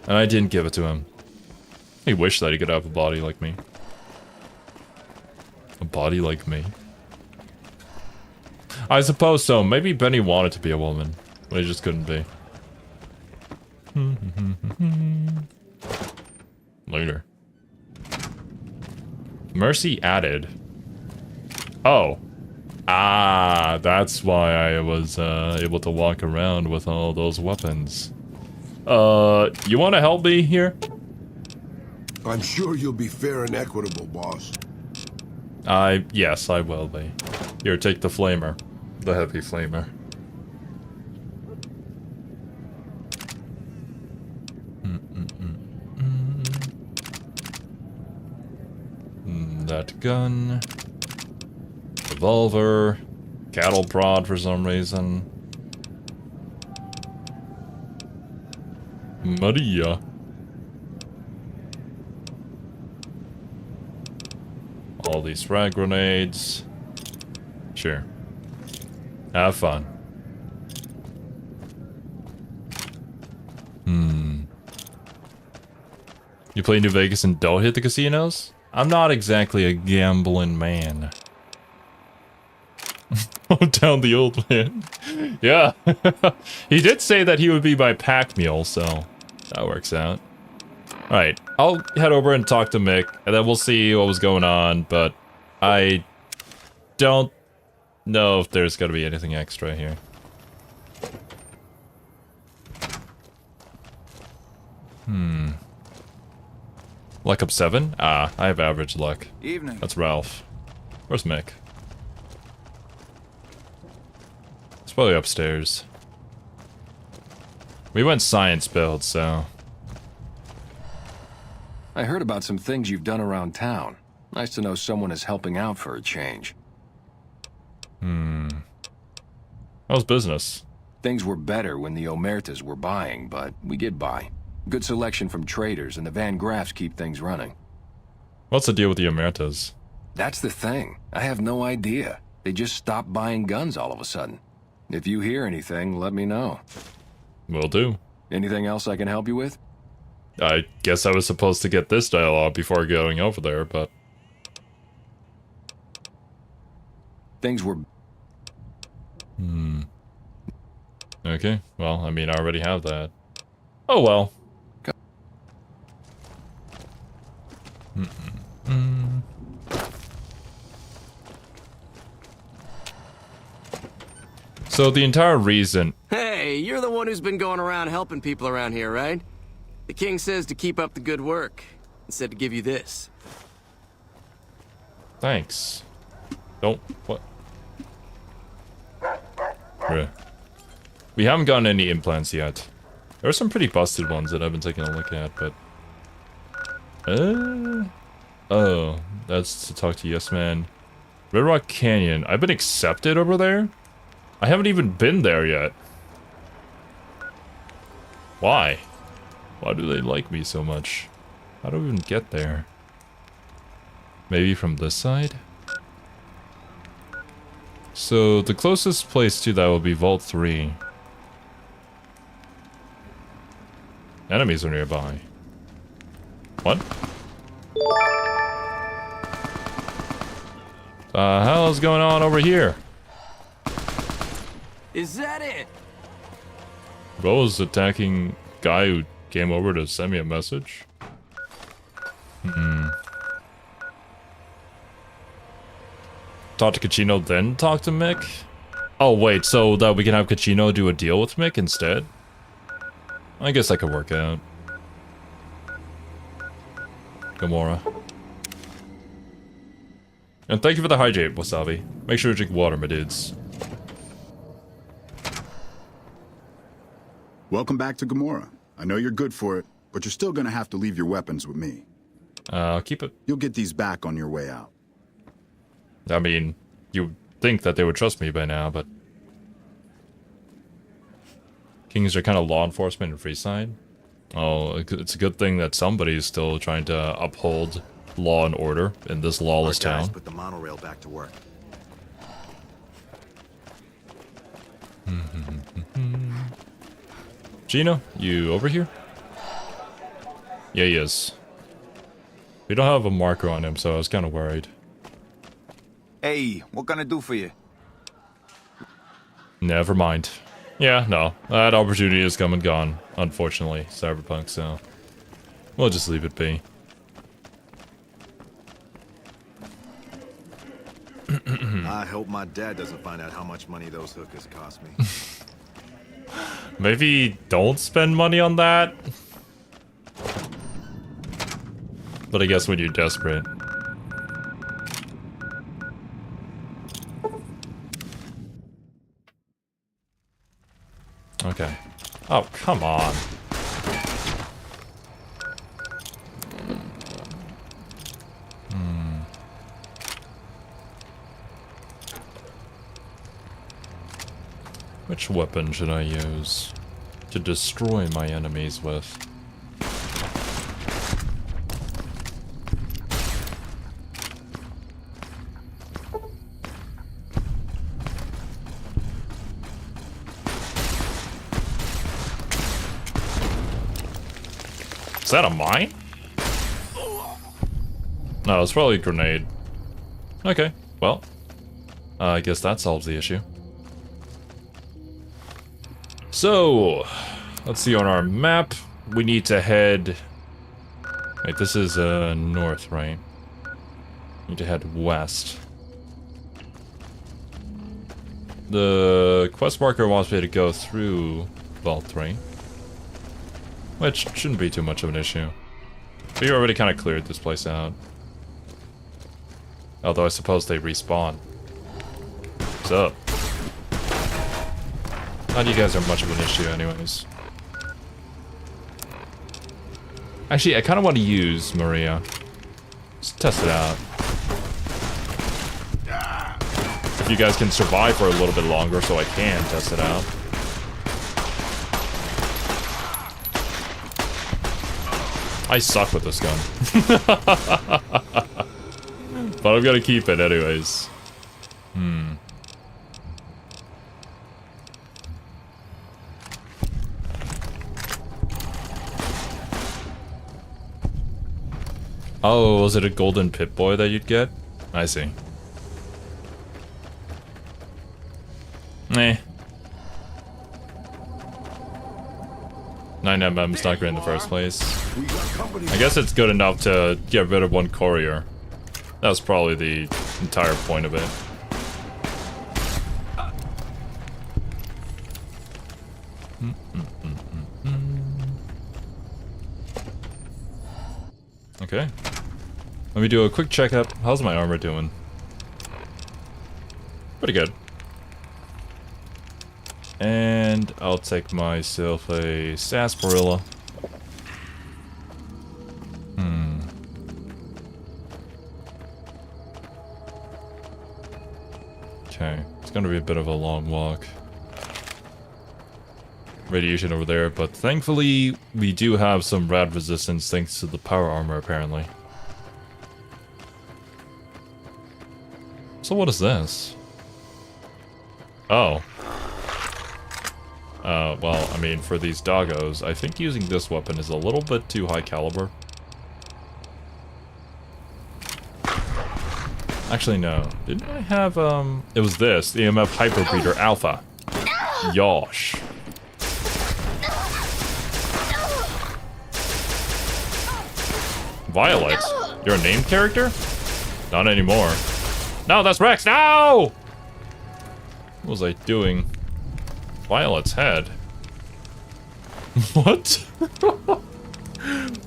And I didn't give it to him. He wished that he could have a body like me. A body like me? I suppose so. Maybe Benny wanted to be a woman, but he just couldn't be. Later. Mercy added. Oh. Ah, that's why I was able to walk around with all those weapons. You want to help me here? I'm sure you'll be fair and equitable, boss. Yes, I will be. Here, take the flamer. The heavy flamer. That gun. Revolver. Cattle prod for some reason. Maria. All these frag grenades. Sure. Have fun. You play New Vegas and don't hit the casinos? I'm not exactly a gambling man. Down the old man. Yeah. He did say that he would be my pack mule, so that works out. Alright, I'll head over and talk to Mick, and then we'll see what was going on, but I don't know if there's gonna be anything extra here. Luck up 7? Ah, I have average luck. Evening. That's Ralph. Where's Mick? It's probably upstairs. We went science build, so... I heard about some things you've done around town. Nice to know someone is helping out for a change. How's business? Things were better when the Omertas were buying, but we get by. Good selection from traders, and the Van Graffs keep things running. What's the deal with the Omertas? That's the thing. I have no idea. They just stopped buying guns all of a sudden. If you hear anything, let me know. Will do. Anything else I can help you with? I guess I was supposed to get this dialogue before going over there, but... Things were... Okay, well, I mean, I already have that. Oh well. So the entire reason... Hey, you're the one who's been going around helping people around here, right? The king says to keep up the good work, and said to give you this. Thanks. Don't... What? Bruh. We haven't gotten any implants yet. There are some pretty busted ones that I've been taking a look at, but... Oh, that's to talk to Yes Man. Red Rock Canyon. I've been accepted over there? I haven't even been there yet. Why? Why do they like me so much? How do I even get there? Maybe from this side? So, the closest place to that will be Vault 3. Enemies are nearby. What? The hell is going on over here? Is that it? Bro was attacking guy who came over to send me a message. Talk to Kachino, then talk to Mick? Oh wait, so that we can have Kachino do a deal with Mick instead? I guess that could work out. Gamora. And thank you for the hydrate, Wasabi. Make sure to drink water, my dudes. Welcome back to Gamora. I know you're good for it, but you're still gonna have to leave your weapons with me. I'll keep it. You'll get these back on your way out. I mean, you'd think that they would trust me by now, but... Kings are kind of law enforcement in Freeside. Oh, it's a good thing that somebody's still trying to uphold law and order in this lawless Our guys town. put the monorail back to work. Gino, you over here? Yeah, he is. We don't have a marker on him, so I was kind of worried. Hey, what can I do for you? Never mind. Yeah, no. That opportunity has come and gone, unfortunately, Cyberpunk, so... We'll just leave it be. I hope my dad doesn't find out how much money those hookers cost me. Maybe don't spend money on that? But I guess when you're desperate. Okay. Oh, come on. Which weapon should I use to destroy my enemies with? Is that a mine? No, it's probably a grenade. Okay, well, I guess that solves the issue. So, let's see on our map. We need to head... Wait, this is north, right? Need to head west. The quest marker wants me to go through Vault 3. Which shouldn't be too much of an issue. We already kind of cleared this place out. Although I suppose they respawn. What's up? Not you guys are much of an issue anyways. Actually, I kind of want to use Maria. Just test it out. If you guys can survive for a little bit longer so I can test it out. I suck with this gun. But I'm gonna keep it anyways. Oh, was it a golden Pip-Boy that you'd get? I see. 9mm's not great in the first place. I guess it's good enough to get rid of one courier. That was probably the entire point of it. Okay. Let me do a quick checkup. How's my armor doing? Pretty good. And I'll take myself a sarsaparilla. Okay, it's gonna be a bit of a long walk. Radiation over there, but thankfully we do have some rad resistance thanks to the power armor apparently. So what is this? Oh. Well, I mean, for these doggos, I think using this weapon is a little bit too high caliber. Actually, no. Didn't I have, it was this, the EMF Hyperbreeder Alpha. Yosh. Violet? You're a named character? Not anymore. No, that's Rex! No! What was I doing? Violet's head. What?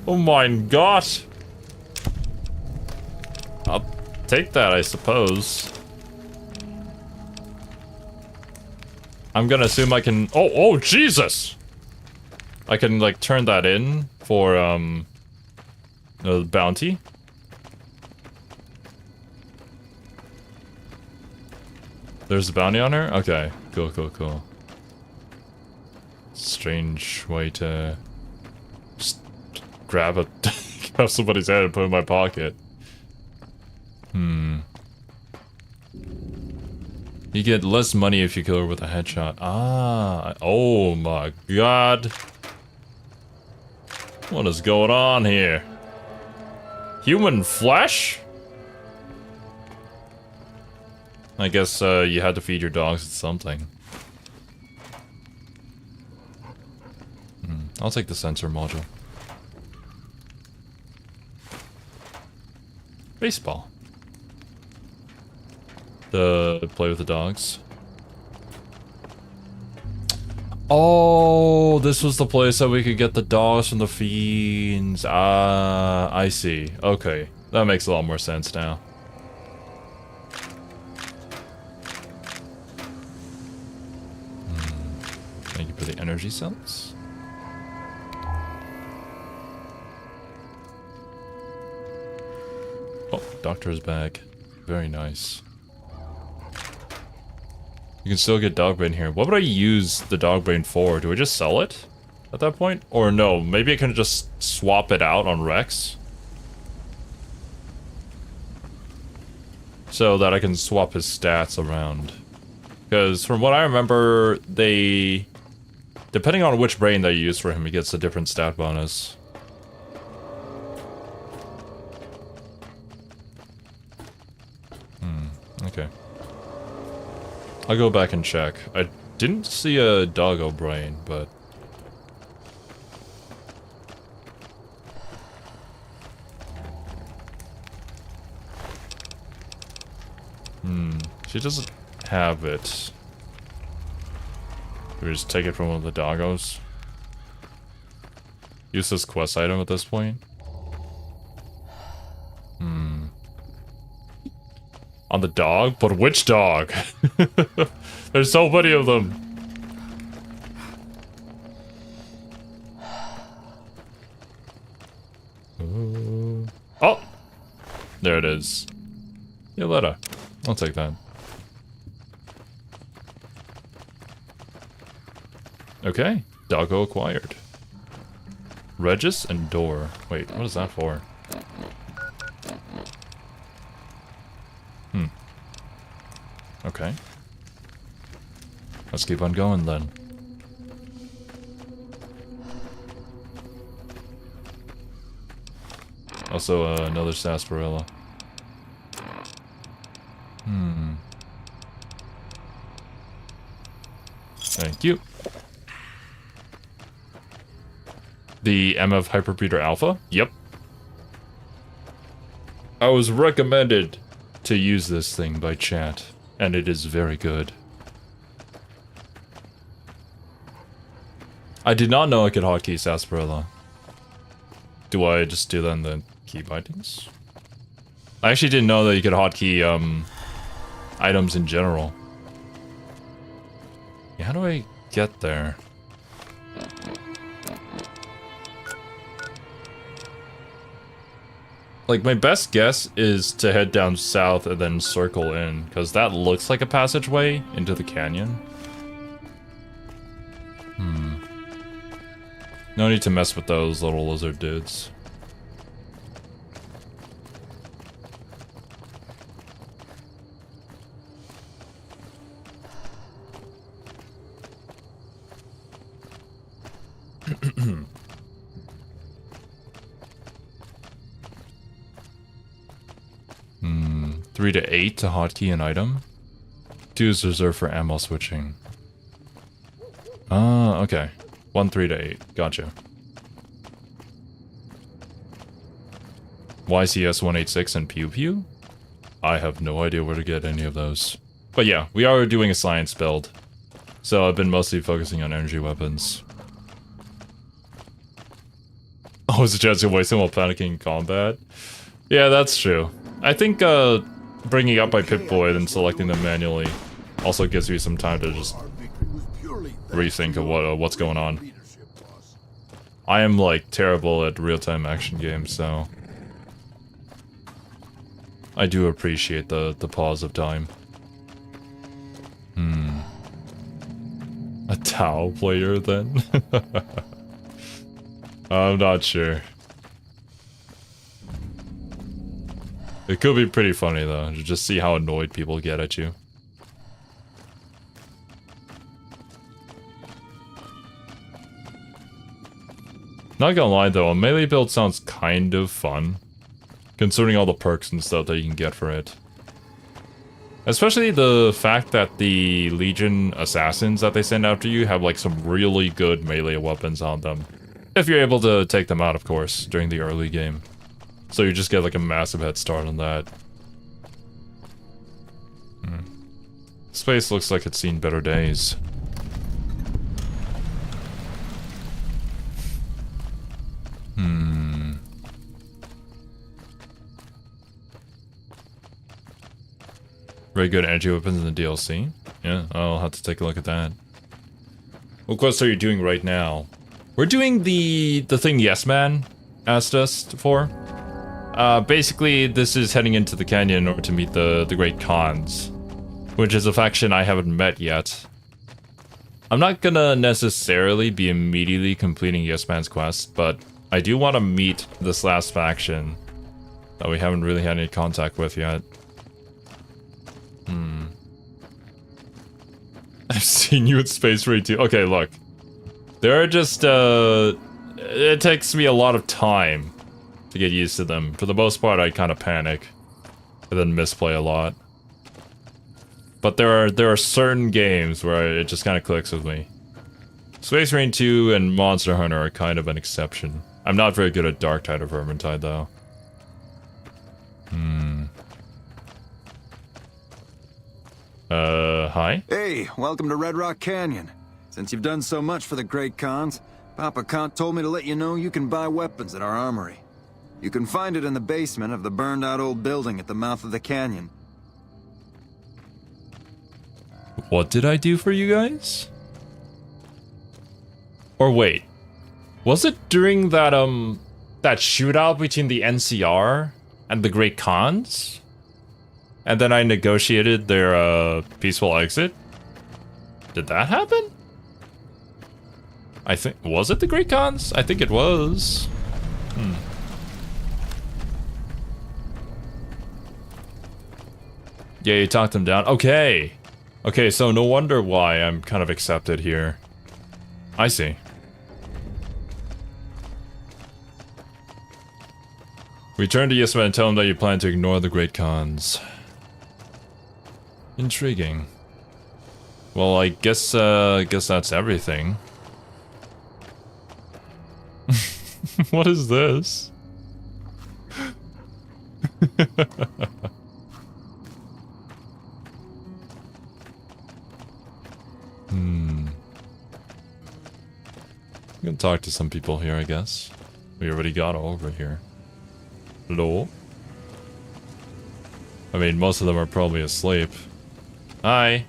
Oh my gosh. I'll take that, I suppose. I'm gonna assume I can... Oh, Jesus! I can, like, turn that in for, the bounty. There's a bounty on her? Okay, cool, cool, cool. Strange way to just grab grab somebody's head and put it in my pocket. You get less money if you kill her with a headshot. Ah, oh my god. What is going on here? Human flesh? I guess you had to feed your dogs something. I'll take the sensor module. Baseball. To play with the dogs. Oh, this was the place that we could get the dogs from the fiends. Ah, I see. Okay, that makes a lot more sense now. Thank you for the energy cells. Oh, doctor's bag. Very nice. You can still get dog brain here. What would I use the dog brain for? Do I just sell it at that point? Or no, maybe I can just swap it out on Rex. So that I can swap his stats around. Because from what I remember, they... depending on which brain they use for him, he gets a different stat bonus. Okay. I'll go back and check. I didn't see a doggo brain, but... she doesn't have it. Do we just take it from one of the doggos? Use this quest item at this point? On the dog? But which dog? There's so many of them. Oh! There it is. Yoletta. I'll take that. Okay. Doggo acquired. Regis and Door. Wait, what is that for? Okay. Let's keep on going then. Also, another sarsaparilla. Thank you. The MF Hyperbreeder Alpha? Yep. I was recommended to use this thing by chat, and it is very good. I did not know I could hotkey sarsaparilla. Do I just do that in the key bindings? I actually didn't know that you could hotkey items in general. Yeah, how do I get there? Like, my best guess is to head down south and then circle in, because that looks like a passageway into the canyon. No need to mess with those little lizard dudes. Hmm. 3 to 8 to hotkey an item. 2 is reserved for ammo switching. Ah, okay. 1, 3 to 8. Gotcha. YCS 186 and Pew Pew? I have no idea where to get any of those. But yeah, we are doing a science build. So I've been mostly focusing on energy weapons. Oh, it's a chance to waste him while panicking in combat? Yeah, that's true. I think bringing up my Pip-Boy and selecting them manually also gives me some time to just rethink of what's going on. I am like terrible at real-time action games, so I do appreciate the pause of time. A Tau player then? I'm not sure. It could be pretty funny though, to just see how annoyed people get at you. Not gonna lie though, a melee build sounds kind of fun, considering all the perks and stuff that you can get for it. Especially the fact that the Legion assassins that they send after you have like some really good melee weapons on them. If you're able to take them out, of course, during the early game. So you just get like a massive head start on that. Space looks like it's seen better days. Very good energy weapons in the DLC. Yeah, I'll have to take a look at that. What quest are you doing right now? We're doing the thing Yes Man asked us for. Basically, this is heading into the canyon in order to meet the Great Khans, which is a faction I haven't met yet. I'm not gonna necessarily be immediately completing Yes Man's quest, but I do want to meet this last faction that we haven't really had any contact with yet. I've seen you in Space Raid 2. Okay, look. There are just, it takes me a lot of time to get used to them. For the most part, I kind of panic and then misplay a lot. But there are certain games where it just kind of clicks with me. Space Raid 2 and Monster Hunter are kind of an exception. I'm not very good at Dark Tide or Vermintide, though. Hi? Hey, welcome to Red Rock Canyon. Since you've done so much for the Great Khans, Papa Kant told me to let you know you can buy weapons at our armory. You can find it in the basement of the burned-out old building at the mouth of the canyon. What did I do for you guys? Or wait, was it during that that shootout between the NCR and the Great Khans? And then I negotiated their peaceful exit? Did that happen? I think, was it the Great Khans? I think it was. Yeah, you talked them down. Okay. Okay, so no wonder why I'm kind of accepted here. I see. Return to Yesman and tell him that you plan to ignore the Great Khans. Intriguing. Well, I guess that's everything. What is this? I'm gonna talk to some people here, I guess. We already got over here. Hello? I mean, most of them are probably asleep. Hi.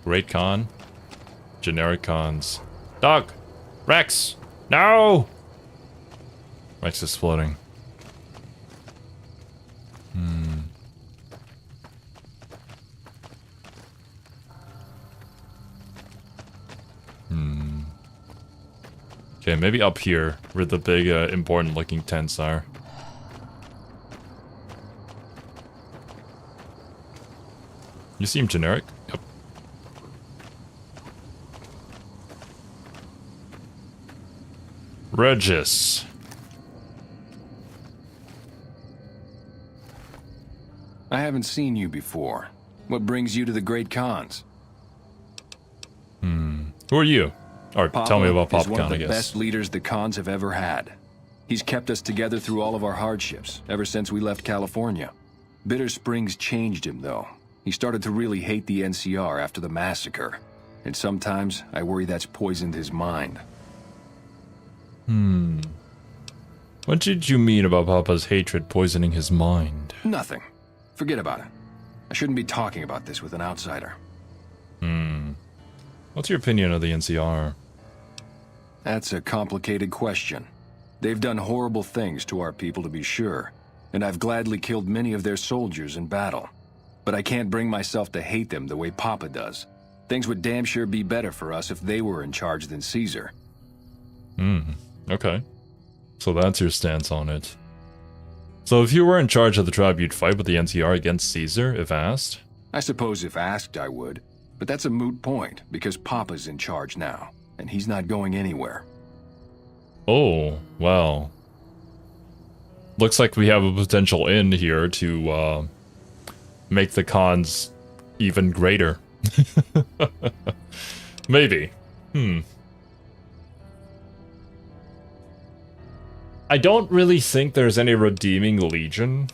Great Khan. Generic Khans. Doug! Rex! No! Rex is floating. Okay, maybe up here, where the big, important looking tents are. You seem generic. Yep. Regis. I haven't seen you before. What brings you to the Great Khans? Who are you? Or Papa tell me about Papa is one Khan, of I the guess. best leaders the Khans have ever had. He's kept us together through all of our hardships, ever since we left California. Bitter Springs changed him, though. He started to really hate the NCR after the massacre. And sometimes, I worry that's poisoned his mind. What did you mean about Papa's hatred poisoning his mind? Nothing. Forget about it. I shouldn't be talking about this with an outsider. What's your opinion of the NCR? That's a complicated question. They've done horrible things to our people, to be sure, and I've gladly killed many of their soldiers in battle. But I can't bring myself to hate them the way Papa does. Things would damn sure be better for us if they were in charge than Caesar. Okay. So that's your stance on it. So if you were in charge of the tribe, you'd fight with the NCR against Caesar, if asked? I suppose if asked, I would. But that's a moot point, because Papa's in charge now, and he's not going anywhere. Oh, well. Looks like we have a potential in here to, make the Khans even greater. Maybe. I don't really think there's any redeeming legion.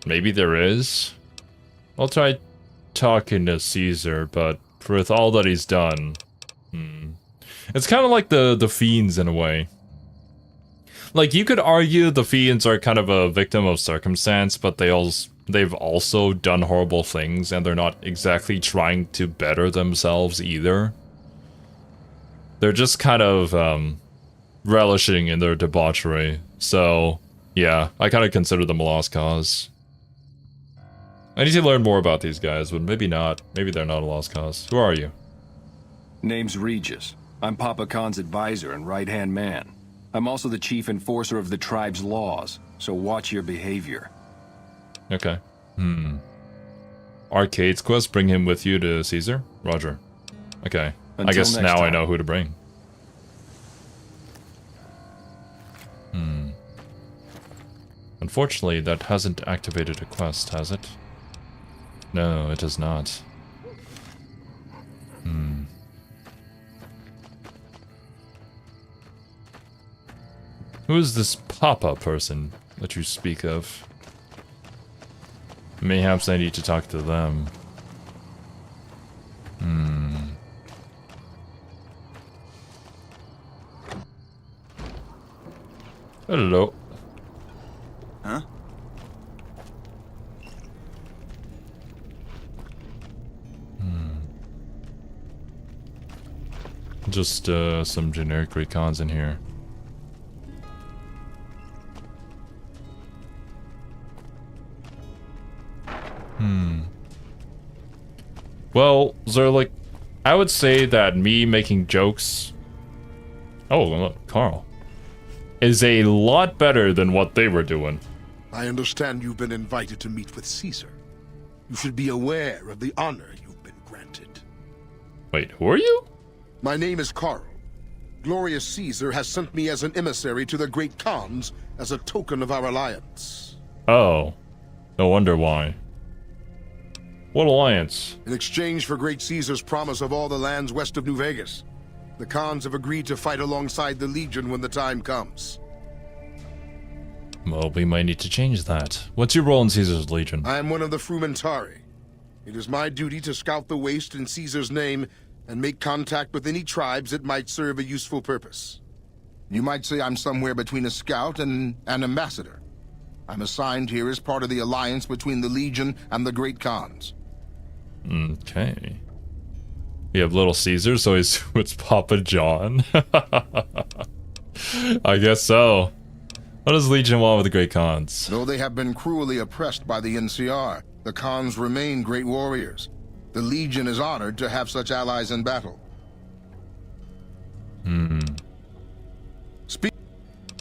Maybe there is. I'll try talking to Caesar, but with all that he's done, it's kind of like the Fiends in a way. Like, you could argue the Fiends are kind of a victim of circumstance, but they they've also done horrible things and they're not exactly trying to better themselves either. They're just kind of relishing in their debauchery. So, yeah, I kind of consider them a lost cause. I need to learn more about these guys, but maybe not. Maybe they're not a lost cause. Who are you? Name's Regis. I'm Papa Khan's advisor and right-hand man. I'm also the chief enforcer of the tribe's laws, so watch your behavior. Okay. Arcade's quest, bring him with you to Caesar? Roger. Okay. I guess now I know who to bring. Unfortunately, that hasn't activated a quest, has it? No, it has not. Who is this Papa person that you speak of? Mayhaps I need to talk to them. Hello. Huh? Just some generic recons in here. Well, Zerlik, I would say that me making jokes... Oh, look, Carl. Is a lot better than what they were doing. I understand you've been invited to meet with Caesar. You should be aware of the honor you've been granted. Wait, who are you? My name is Carl. Glorious Caesar has sent me as an emissary to the Great Khans as a token of our alliance. Oh. No wonder why. What alliance? In exchange for Great Caesar's promise of all the lands west of New Vegas, the Khans have agreed to fight alongside the Legion when the time comes. Well, we might need to change that. What's your role in Caesar's Legion? I am one of the Frumentari. It is my duty to scout the waste in Caesar's name and make contact with any tribes that might serve a useful purpose. You might say I'm somewhere between a scout and an ambassador. I'm assigned here as part of the alliance between the Legion and the Great Khans. Okay. We have Little Caesar, so it's Papa John. I guess so. What does Legion want with the Great Khans? Though they have been cruelly oppressed by the NCR, the Khans remain great warriors. The Legion is honored to have such allies in battle.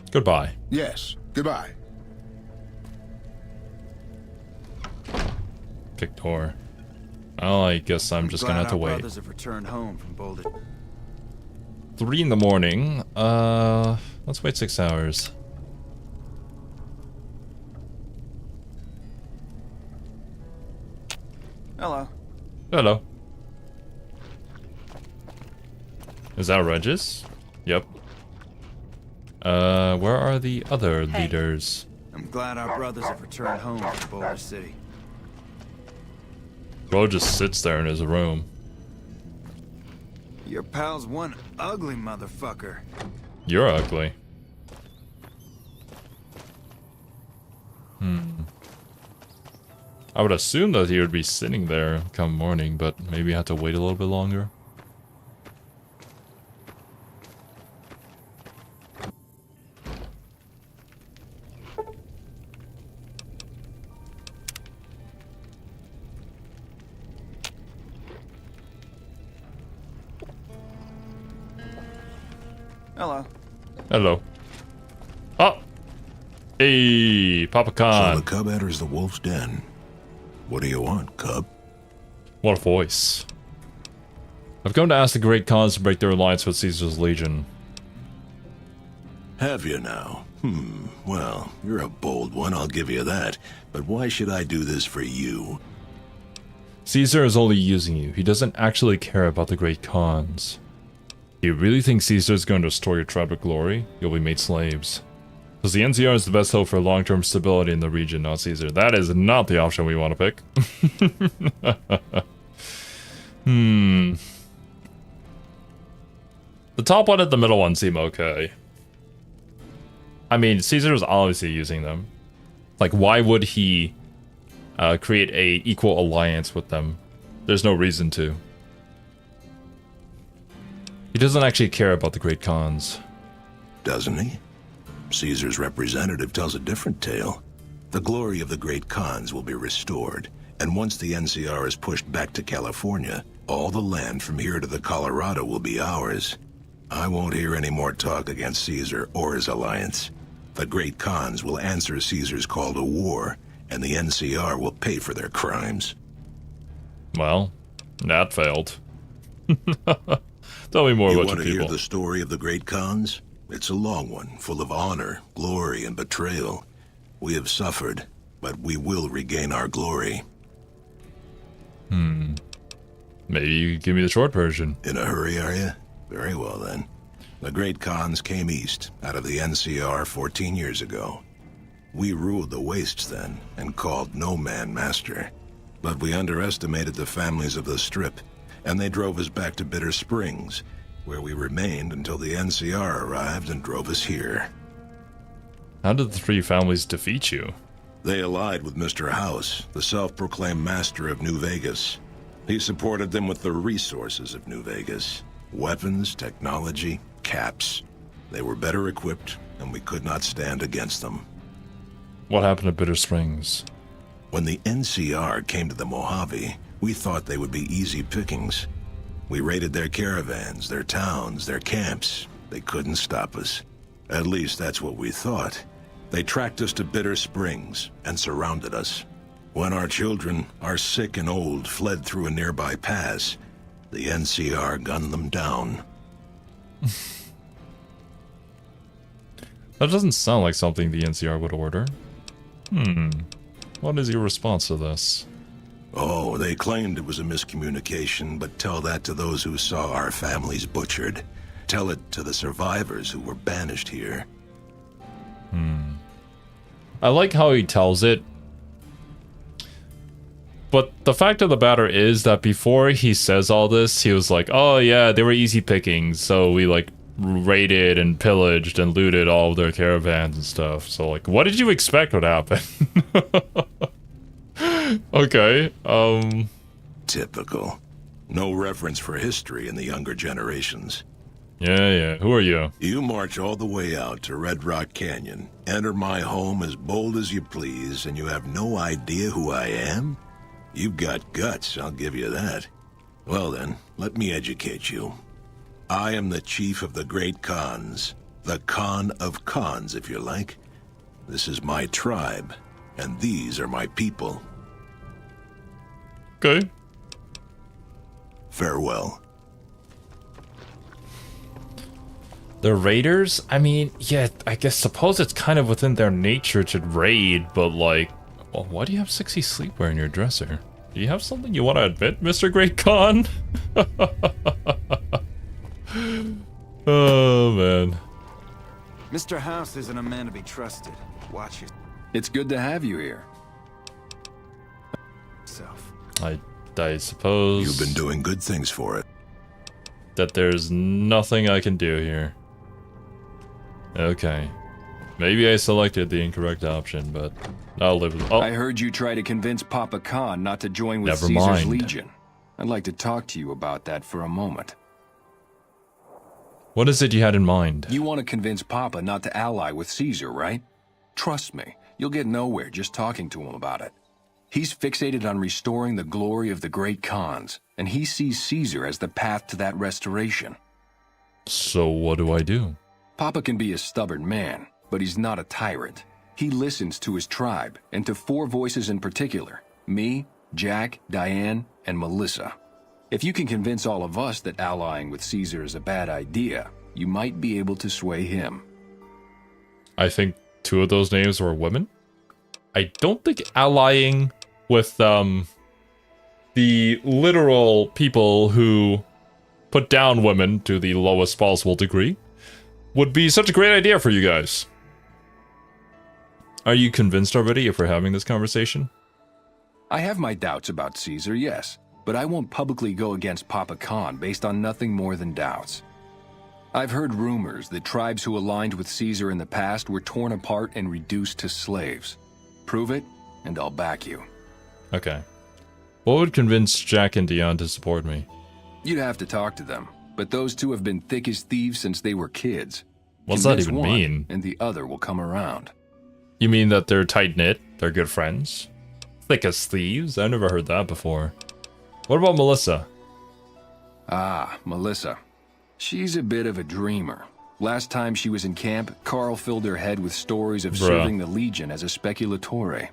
Goodbye. Yes, goodbye. Victor. Well, I guess I'm just gonna have to wait. Brothers have returned home from Boulder. 3 in the morning. Let's wait 6 hours. Hello. Hello. Is that Regis? Yep. Where are the other leaders? I'm glad our brothers have returned home from Boulder City. Bro just sits there in his room. Your pal's one ugly motherfucker. You're ugly. I would assume that he would be sitting there come morning, but maybe I have to wait a little bit longer. Hello. Hello. Oh! Hey, Papa Khan. So the cub enters the wolf's den. What do you want, cub? What a voice. I've come to ask the Great Khans to break their alliance with Caesar's Legion. Have you now? Well, you're a bold one, I'll give you that. But why should I do this for you? Caesar is only using you. He doesn't actually care about the Great Khans. You really think Caesar is going to restore your tribe to glory? You'll be made slaves. Because the NCR is the best hope for long-term stability in the region, not Caesar. That is not the option we want to pick. The top one and the middle one seem okay. I mean, Caesar is obviously using them. Like, why would he create a equal alliance with them. There's no reason to. He doesn't actually care about the Great Khans. Doesn't he? Caesar's representative tells a different tale. The glory of the Great Khans will be restored, and once the NCR is pushed back to California, all the land from here to the Colorado will be ours. I won't hear any more talk against Caesar or his alliance. The Great Khans will answer Caesar's call to war, and the NCR will pay for their crimes. Well, that failed. Tell me more about You your want to hear people. the story of the Great Khans? It's a long one, full of honor, glory, and betrayal. We have suffered, but we will regain our glory. Maybe you could give me the short version. In a hurry, are you? Very well, then. The Great Khans came east, out of the NCR 14 years ago. We ruled the wastes then, and called no man master. But we underestimated the families of the Strip, and they drove us back to Bitter Springs, where we remained until the NCR arrived and drove us here. How did the three families defeat you? They allied with Mr. House, the self-proclaimed master of New Vegas. He supported them with the resources of New Vegas. Weapons, technology, caps. They were better equipped, and we could not stand against them. What happened at Bitter Springs? When the NCR came to the Mojave, we thought they would be easy pickings. We raided their caravans, their towns, their camps. They couldn't stop us. At least that's what we thought. They tracked us to Bitter Springs and surrounded us. When our children, our sick and old, fled through a nearby pass, the NCR gunned them down. That doesn't sound like something the NCR would order. What is your response to this? Oh, they claimed it was a miscommunication, but tell that to those who saw our families butchered. Tell it to the survivors who were banished here. I like how he tells it. But the fact of the matter is that before he says all this, he was like, oh yeah, they were easy pickings, so we like raided and pillaged and looted all of their caravans and stuff. So like, what did you expect would happen? Okay, Typical. No reference for history in the younger generations. Yeah, who are you? You march all the way out to Red Rock Canyon, enter my home as bold as you please, and you have no idea who I am? You've got guts, I'll give you that. Well then, let me educate you. I am the chief of the Great Khans. The Khan of Khans, if you like. This is my tribe, and these are my people. Okay. Farewell. The raiders? I mean, yeah, I guess suppose it's kind of within their nature to raid, but like, well, why do you have 60 sleepwear in your dresser? Do you have something you want to admit, Mr. Great Khan? Oh, man. Mr. House isn't a man to be trusted. Watch it. It's good to have you here. I suppose... You've been doing good things for it. That there's nothing I can do here. Okay. Maybe I selected the incorrect option, but I'll live with... Oh. I heard you try to convince Papa Khan not to join with Never Caesar's mind. Legion. I'd like to talk to you about that for a moment. What is it you had in mind? You want to convince Papa not to ally with Caesar, right? Trust me, you'll get nowhere just talking to him about it. He's fixated on restoring the glory of the Great Khans, and he sees Caesar as the path to that restoration. So what do I do? Papa can be a stubborn man, but he's not a tyrant. He listens to his tribe, and to 4 voices in particular: me, Jack, Diane, and Melissa. If you can convince all of us that allying with Caesar is a bad idea, you might be able to sway him. I think 2 of those names were women? I don't think allying with, the literal people who put down women to the lowest possible degree would be such a great idea for you guys. Are you convinced already if we're having this conversation? I have my doubts about Caesar, yes, but I won't publicly go against Papa Khan based on nothing more than doubts. I've heard rumors that tribes who aligned with Caesar in the past were torn apart and reduced to slaves. Prove it, and I'll back you. Okay. What would convince Jack and Dion to support me? You'd have to talk to them, but those two have been thick as thieves since they were kids. What's that Convince even one, mean? And the other will come around. You mean that they're tight-knit? They're good friends? Thick as thieves? I never heard that before. What about Melissa? Ah, Melissa. She's a bit of a dreamer. Last time she was in camp, Carl filled her head with stories of serving the Legion as a speculatore.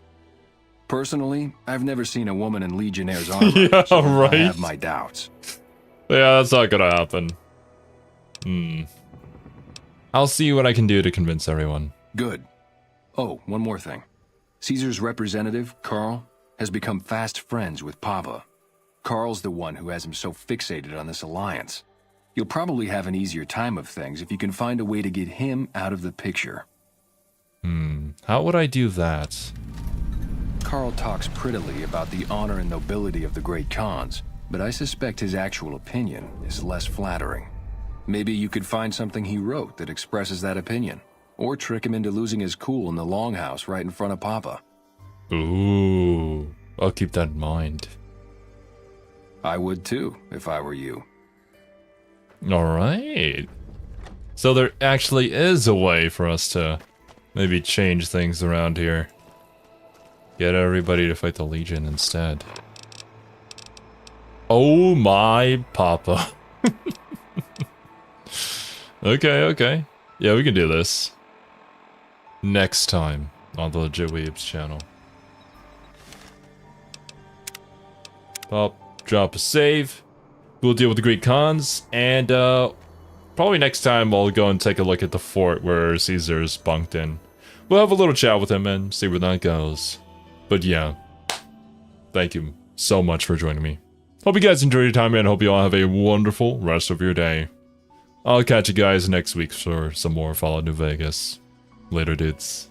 Personally, I've never seen a woman in Legionnaire's armor, yeah, so right? I have my doubts. Yeah, that's not gonna happen. I'll see what I can do to convince everyone. Good. Oh, one more thing. Caesar's representative, Carl, has become fast friends with Papa. Carl's the one who has him so fixated on this alliance. You'll probably have an easier time of things if you can find a way to get him out of the picture. How would I do that? Carl talks prettily about the honor and nobility of the great Khans, but I suspect his actual opinion is less flattering. Maybe you could find something he wrote that expresses that opinion, or trick him into losing his cool in the longhouse right in front of Papa. Ooh, I'll keep that in mind. I would too, if I were you. Alright. So there actually is a way for us to maybe change things around here. Get everybody to fight the Legion instead. Oh my papa. Okay. Yeah, we can do this. Next time on the Legit Weebs channel. Pop, drop a save. We'll deal with the Great Khans, and probably next time I'll go and take a look at the fort where Caesar's bunked in. We'll have a little chat with him and see where that goes. But yeah, thank you so much for joining me. Hope you guys enjoyed your time, and hope you all have a wonderful rest of your day. I'll catch you guys next week for some more Fallout New Vegas. Later, dudes.